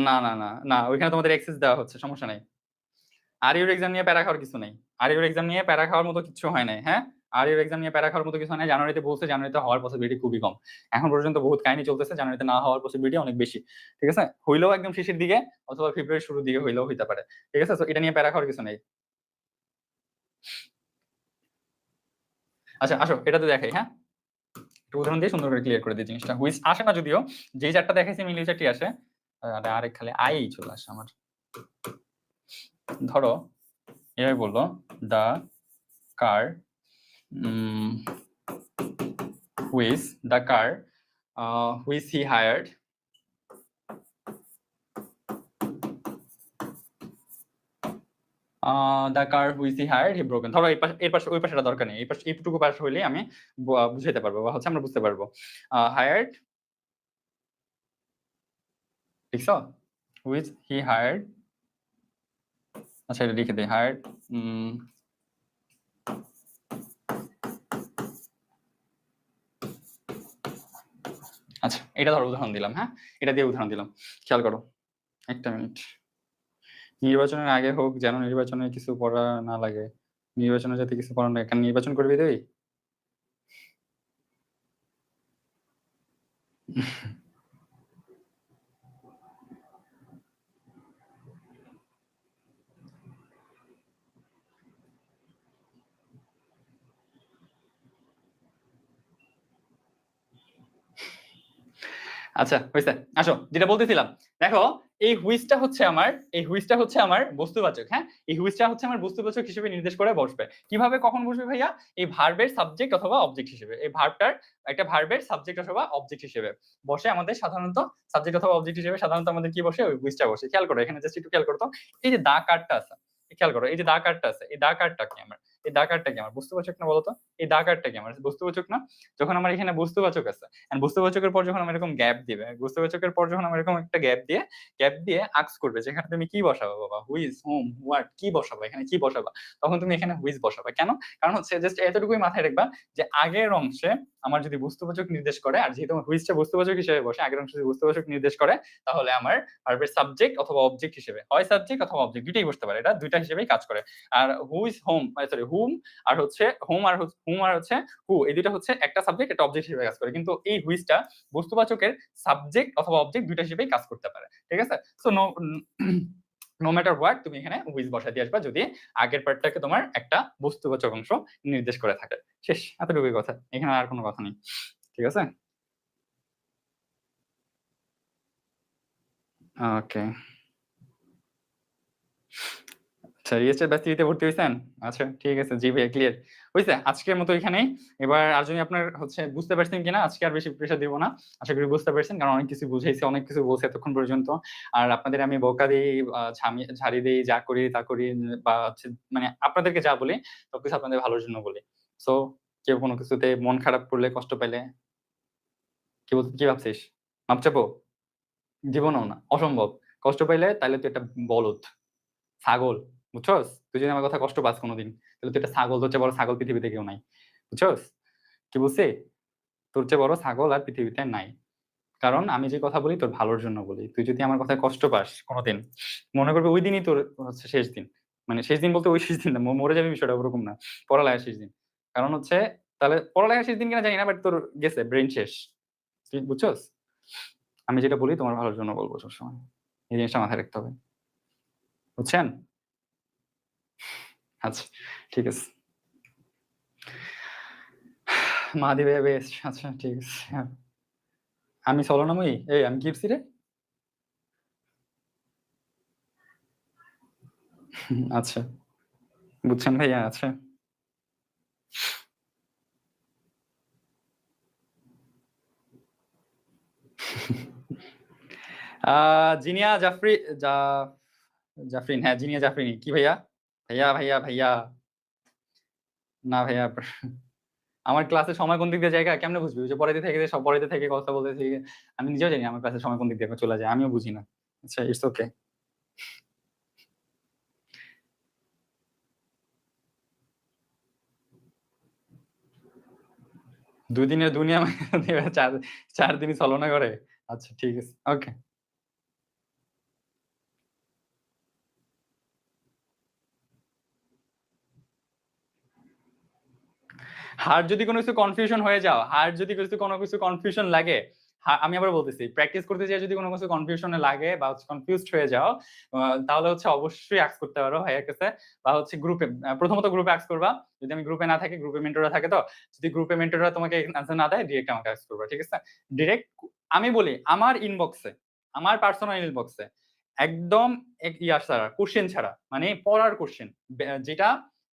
না না না না, ওইখানে তোমাদের এক্সেস দেওয়া হচ্ছে, সমস্যা নাই। আর ইউর এক্সাম নিয়ে প্যারা খাওয়ার কিছু নেই। আর ইউর এক্সাম নিয়ে প্যারা খাওয়ার মতো কিছু হয় নাই, হ্যাঁ? আর ইউর এক্সাম নিয়ে প্যারা খাওয়ার মতো কিছু হয় নাই। জানুয়ারিতে বলছে, জানুয়ারিতে হওয়ার পসিবিলিটি খুবই কম। এখন পর্যন্ত বহুত কাহিনী চলতেছে, জানুয়ারিতে না হওয়ার পসিবিলিটি অনেক বেশি। ঠিক আছে? হইলেও একদম শেষের দিকে অথবা ফেব্রুয়ারির শুরুর দিকে হইলেও হইতে পারে। ঠিক আছে? তো এটা নিয়ে প্যারা খাওয়ার কিছু নেই। আচ্ছা আসো, এটাতে দেখাই, হ্যাঁ? একটা উদাহরণ দিয়ে সুন্দর করে ক্লিয়ার করে দিই জিনিসটা। হুইচ আসে না যদিও, যেই চারটা দেখাইছি ইংলিশ চারটি আসে। আরেক খালি আই চলে আসে আমার। ধরো এভাবে বললো, the car which the car which he hired the car which he hired he broken. ধরো এর পাশে ওই পাশেটা দরকার নেই, এই পাশে এইটুকু পাশ হইলেই আমি বুঝাইতে পারবো বা হচ্ছে আমরা বুঝতে পারবো। হায়ার্ড, ঠিক আছে? হুইচ হি হায়ার্ড, আচ্ছা এটা লিখে দিই, হায়ার্ড আচ্ছা এটা ধরো উদাহরণ দিলাম, হ্যাঁ? এটা দিয়ে উদাহরণ দিলাম, খেয়াল করো, একটা মিনিট। নির্বাচনের আগে হোক, যেন নির্বাচনে কিছু করা না লাগে, নির্বাচনে যাতে কিছু করা না লাগে, কারণ নির্বাচন করবি তুই। আচ্ছা হয়েছে, আসো যেটা বলতেছিলাম। দেখো এই হুইচটা হচ্ছে আমার বস্তুবাচক, হ্যাঁ? এই হুইচটা হচ্ছে আমার বস্তুবাচক হিসেবে নির্দেশ করে বসবে। কিভাবে, কখন বসবে ভাইয়া? এই ভার্বের সাবজেক্ট অথবা অবজেক্ট হিসেবে। এই ভার্বটার একটা ভার্বের সাবজেক্ট অথবা অবজেক্ট হিসেবে বসে আমাদের সাধারণত। সাবজেক্ট অথবা অবজেক্ট হিসেবে সাধারণত আমাদের কি বসে? ওই হুইচটা বসে। খেয়াল করো এখানে, জাস্ট একটু খেয়াল করো তো। এই যে দা কার্ডটা আছে, খেয়াল করো, এই যে দা কার্ডটা আছে, এই দা কার্ডটা কি আমার, এই দা কার্ডটা কি আমার বস্তুবাচক না বলতো? এই দা কার্ডটা কি আমার বস্তুবাচক না? যখন আমার এখানে বস্তুবাচক আছে, বস্তুবাচকের পর যখন আমার এরকম গ্যাপ দিবে, বস্তুবাচকের পর যখন আমার এরকম একটা গ্যাপ দিয়ে আস্ক করবে যেখানে তুমি কি বসাবা, বাবা হুইজ, হোম, হোয়াট, কি বসাবা, এখানে কি বসাবা, তখন তুমি এখানে হুইজ বসাবা। কেন? কারণ হচ্ছে জাস্ট এতটুকুই মাথায় রাখবা যে আগের অংশে আমার যদি বস্তুবাচক নির্দেশ করে, আর যেহেতু আমার হুইজটা বস্তুবাচক হিসেবে বসে, আগের অংশে যদি বস্তুবাচক নির্দেশ করে, তাহলে আমার ভার্বের সাবজেক্ট অথবা অবজেক্ট হিসেবে, হয় সাবজেক্ট অথবা অবজেক্ট দুইটাই বসতে পারে, এটা দুইটা হিসেবেই কাজ করে। আর হুইজ হোম, সরি হুম আর হচ্ছে হু, এই দুইটা হচ্ছে একটা সাবজেক্ট একটা অবজেক্ট হিসেবে কাজ করে। কিন্তু এই হুইচটা বস্তুবাচকের সাবজেক্ট অথবা অবজেক্ট দুইটা হিসেবেই কাজ করতে পারে, ঠিক আছে? সো নো ম্যাটার হোয়াট, তুমি এখানে হুইচ বসাই দিয়ে আসবা যদি আগের পার্টটাকে তোমার একটা বস্তুবাচক অংশ নির্দেশ করে থাকে। শেষ, এতটুকুই কথা, এখানে আর কোনো কথা নেই, ঠিক আছে? ওকে, আচ্ছা রিএসটের ভার্সিটিতে ভর্তি হয়েছেন? আচ্ছা ঠিক আছে, জি ভাইয়া ক্লিয়ার হয়েছে। আজকের মতো এখানেই। এবার আর যদি আপনার হচ্ছে বুঝতে পারছেন কিনা, আজকে আর বেশি প্রেশার দিব না। আশা করি বুঝতে পারছেন, কারণ অনেক কিছু বুঝাইছি, অনেক কিছু বলছি এতক্ষণ পর্যন্ত। আর আপনাদের আমি বকা দিই, ঝাড়ি দিই, যা করি তা করি, বা হচ্ছে মানে আপনাদেরকে যা বলি সবকিছু আপনাদের ভালোর জন্য বলি। সো কেউ কোনো কিছুতে মন খারাপ করলে, কষ্ট পেলে, কি ভাবছিস? মাপ চাপো? জীবনেও না, অসম্ভব। কষ্ট পাইলে তাইলে তুই একটা বলদ, ছাগল, বুঝছস? তুই যদি আমার কথা কষ্ট পাস কোনোদিন, তাহলে তুই একটা ছাগল, তোর চেয়ে বড় ছাগল পৃথিবীতে কেউ নাই, বুঝছস? কি বলছি? তোর চেয়ে বড় ছাগল আর পৃথিবীতে নাই। কারণ আমি যে কথা বলি তোর ভালোর জন্য বলি। তুই যদি আমার কথায় কষ্ট পাস কোনোদিন, মনে করবি ওই দিনই তোর হচ্ছে শেষ দিন। মানে শেষ দিন বলতে ওই শেষ দিন না, মরে যাবি বিষয়টা ওরকম না। পড়ালেখার শেষ দিন। কারণ হচ্ছে, তাহলে পড়ালেখার শেষ দিন কিনা জানি না, বাট তোর গেছে, ব্রেইন শেষ। তুই বুঝছস? আমি যেটা বলি তোমার ভালোর জন্য বলবো সবসময়। এই জিনিসটা মাথায় রাখতে হবে। বুঝছেন? আচ্ছা, ঠিক আছে। মাহাদি ভাইয়া বেস্ট। আচ্ছা, ঠিক আছে। হ্যাঁ। আমি ছলনাময়ী? এই আমি কি করছি রে? আচ্ছা, বুঝছেন ভাইয়া? আচ্ছা। আ জিনিয়া জাফরি জা জাফরিন, হ্যাঁ, জিনিয়া জাফরিনি। কি ভাইয়া? ভাইয়া। না ভাইয়া, আমার ক্লাসের সময় কোন দিক দিয়ে যায় কেমনে বুঝবি? ওই যে পড়াইতে থেকে সব পড়াইতে থেকে কথা বলতেছি। আমি নিজেও জানি না আমার ক্লাসের সময় কোন দিক দিয়ে চলে যায়। আমিও বুঝি না। আচ্ছা, ইটস ওকে। ২ দিনের দুনিয়া ৪ দিনই ছলনা করে? আচ্ছা, ঠিক আছে। ওকে। হার্ড যদি কোন কিছু কনফিউশন হয়ে যাও, হার্ড যদি কোনো কিছু কনফিউশন লাগে, আমি আবার বলতেছি, প্র্যাকটিস করতে যেয়ে যদি কোন কিছু কনফিউশন এ লাগে বা কনফিউজড হয়ে যাও, আ তাহলে হচ্ছে অবশ্যই আস্ক করতে পারো ভাইয়ার কাছে বা হচ্ছে গ্রুপে প্রথমত গ্রুপে আস্ক করবা। যদি আমি গ্রুপে না থাকি, গ্রুপে মেন্টররা থাকে তো। যদি গ্রুপে মেন্টররা তোমাকে অ্যান্সার না দেয়, ডিরেক্ট আমাকে আস্ক করবা। ঠিক আছে? ডিরেক্ট আমি বলি আমার ইনবক্সে, আমার পার্সোনাল ইনবক্সে একদম ইয়া ছাড়া, কোয়েশ্চেন ছাড়া। মানে পড়ার কোয়েশ্চেন যেটা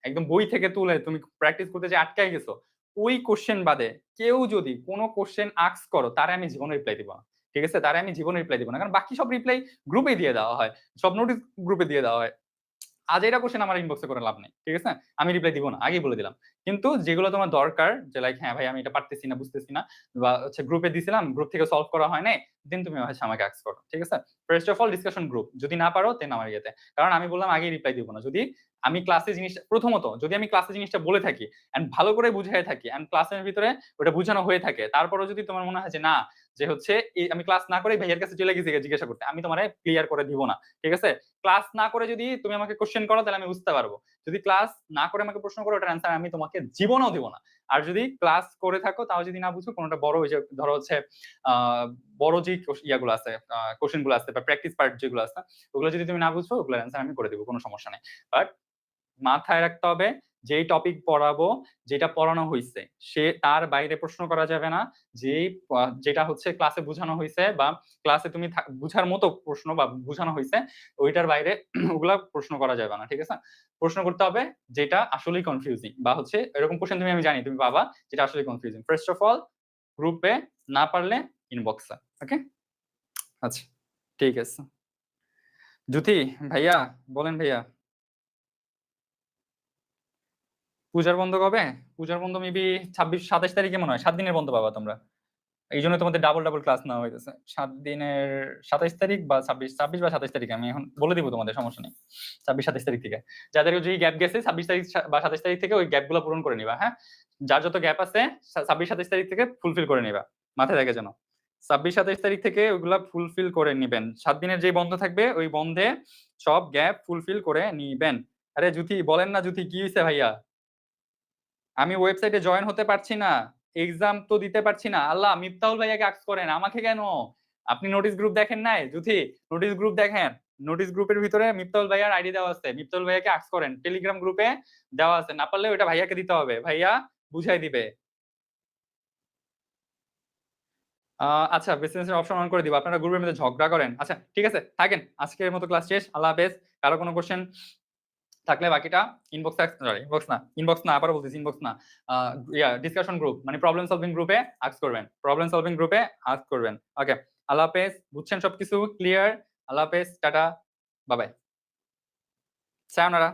একদম বই থেকে তুলে তুমি প্র্যাকটিস করতে যেয়ে আটকায় গেছো, ওই কোয়েশ্চেন বাদে কেউ যদি কোন কোয়েশ্চেন আস্ক করো, তারে আমি জীবনে রিপ্লাই দিব না। ঠিক আছে? তারে আমি জীবনে রিপ্লাই দিব না। কারণ বাকি সব রিপ্লাই গ্রুপে দিয়ে দেওয়া হয়। সব নোটিস গ্রুপে দিয়ে দেওয়া হয়। আজেইরা কোয়েশ্চেন আমার ইনবক্সে করে লাভ নেই। ঠিক আছে? আমি রিপ্লাই দিব না। আগেই বলে দিলাম। কিন্তু যেগুলো তোমার দরকার যে লাইক হ্যাঁ, ভাই আমি এটা পারতেছি না, বুঝতেছি না বা হচ্ছে গ্রুপে দিছিলাম, গ্রুপ থেকে সলভ করা হয় নাই, দেন তুমি হচ্ছে আমাকে আস্ক করো। ঠিক আছে? First of all discussion group. যদি না পারো দেন আমার ইয়েতে। কারণ আমি বললাম আগেই রিপ্লাই দিব না। যদি আমি ক্লাসে জিনিসটা প্রথমত যদি আমি ক্লাসে জিনিসটা বলে থাকি এন্ড ভালো করে বুঝায়ে থাকি এন্ড ক্লাসের ভিতরে ওটা বুঝানো হয়ে থাকে, তারপরেও যদি তোমার মনে হয় যে না, যে হচ্ছে আমি ক্লাস না করেই ভাইয়ার কাছে চলে গেছি জিজ্ঞাসা করতে, আমি তোমারে ক্লিয়ার করে দিব না। ঠিক আছে? ক্লাস না করে যদি তুমি আমাকে কোয়েশ্চেন করো তাহলে আমি বুঝতে পারবো। যদি ক্লাস না করে আমাকে প্রশ্ন করো ওটার অ্যান্সার আমি তোমাকে জীবনেও দিব না। আর যদি ক্লাস করে থাকো তাও যদি না বুঝো কোনটা বড় ওই যে ধরো হচ্ছে আ বড় যে ইয়াগুলো আছে কোয়েশ্চেন গুলো আছে বা প্র্যাকটিস পার্ট যেগুলো আছে ওগুলো যদি তুমি না বুঝো ওগুলোর অ্যান্সার আমি করে দিব। কোন সমস্যা নাই। বাট মাথায় রাখতে হবে যেই টপিক পড়াবো, যেটা পড়ানো হইছে, তার বাইরে প্রশ্ন করা যাবে না। যেটা হচ্ছে ক্লাসে বুঝানো হইছে বা ক্লাসে তুমি বুঝার মতো প্রশ্ন বা বুঝানো হইছে, ওইটার বাইরে ওগুলা প্রশ্ন করা যাবে না। ঠিক আছে? প্রশ্ন করতে হবে যেটা আসলেই কনফিউজিং বা হচ্ছে এরকম কোয়েশ্চেন আমি জানি তুমি পাবা যেটা আসলেই কনফিউজিং। ফার্স্ট অফ অল গ্রুপে, না পারলে ইনবক্সে। ওকে? আচ্ছা, ঠিক আছে। জ্যোতি ভাইয়া, বলেন ভাইয়া। পূজার বন্ধ কবে? পূজার বন্ধ মেবি ২৬-২৭ তারিখে মনে হয়। ৭ দিনের বন্ধ পাবা তোমরা। এইজন্য তোমাদের ডাবল ক্লাস নেওয়া হইতেছে। ৭ দিনের ২৭ তারিখ বা ২৬ বা ২৭ তারিখে আমি এখন বলে দিব তোমাদের, সমস্যা নেই। ২৬-২৭ তারিখ থেকে। যাদের যে গ্যাপ গেছে ২৬ তারিখ বা ২৭ তারিখ থেকে ওই গ্যাপ গুলো পূরণ করে নিবা, হ্যাঁ? যার যত গ্যাপ আছে ২৬-২৭ তারিখ থেকে ফুলফিল করে নিবা। মাথায় থাকে যেন। ২৬-২৭ তারিখ থেকে ওইগুলা ফুলফিল করে নিবেন। ৭ দিনের যেই বন্ধ থাকবে ওই বন্ধে সব গ্যাপ ফুলফিল করে নিবেন। আরে জ্যোতি বলেন না জ্যোতি, কি হইছে ভাইয়া? আমি ওয়েবসাইটে জয়েন হতে পারছি না। এক্সাম তো দিতে পারছি না। আল্লাহ, মিফতাহুল ভাইয়াকে আস্ক করেন। আমাকে কেন? আপনি নোটিস গ্রুপ দেখেন নাই? জুথি, নোটিস গ্রুপ দেখেন। নোটিস গ্রুপের ভিতরে মিফতাহুল ভাইয়ার আইডি দেওয়া আছে। মিফতাহুল ভাইয়াকে আস্ক করেন। টেলিগ্রাম গ্রুপে দেওয়া আছে। না পারলে ওটা ভাইয়াকে দিতে হবে। ভাইয়া বুঝাই দিবে। আ আচ্ছা, বেসিস এর অপশন অন করে দিব। আপনারা গ্রুপের মধ্যে ঝগড়া করেন। আচ্ছা, ঠিক আছে, থাকেন। আজকের মতো ক্লাস শেষ। আল্লাহ হাফেজ। কারো কোনো কোয়েশ্চেন থাকলে বাকিটা ইনবক্স না, আবারও বলতেছি ইনবক্স না। আ ডিসকাশন গ্রুপ মানে প্রবলেম সলভিং গ্রুপে আস্ক করবেন। প্রবলেম সলভিং গ্রুপে আস্ক করবেন। ওকে। আল্লাহ হাফেজ। বুঝছেন সবকিছু ক্লিয়ার? আল্লাহ হাফেজ। টাটা। Bye bye. সায়োনারা।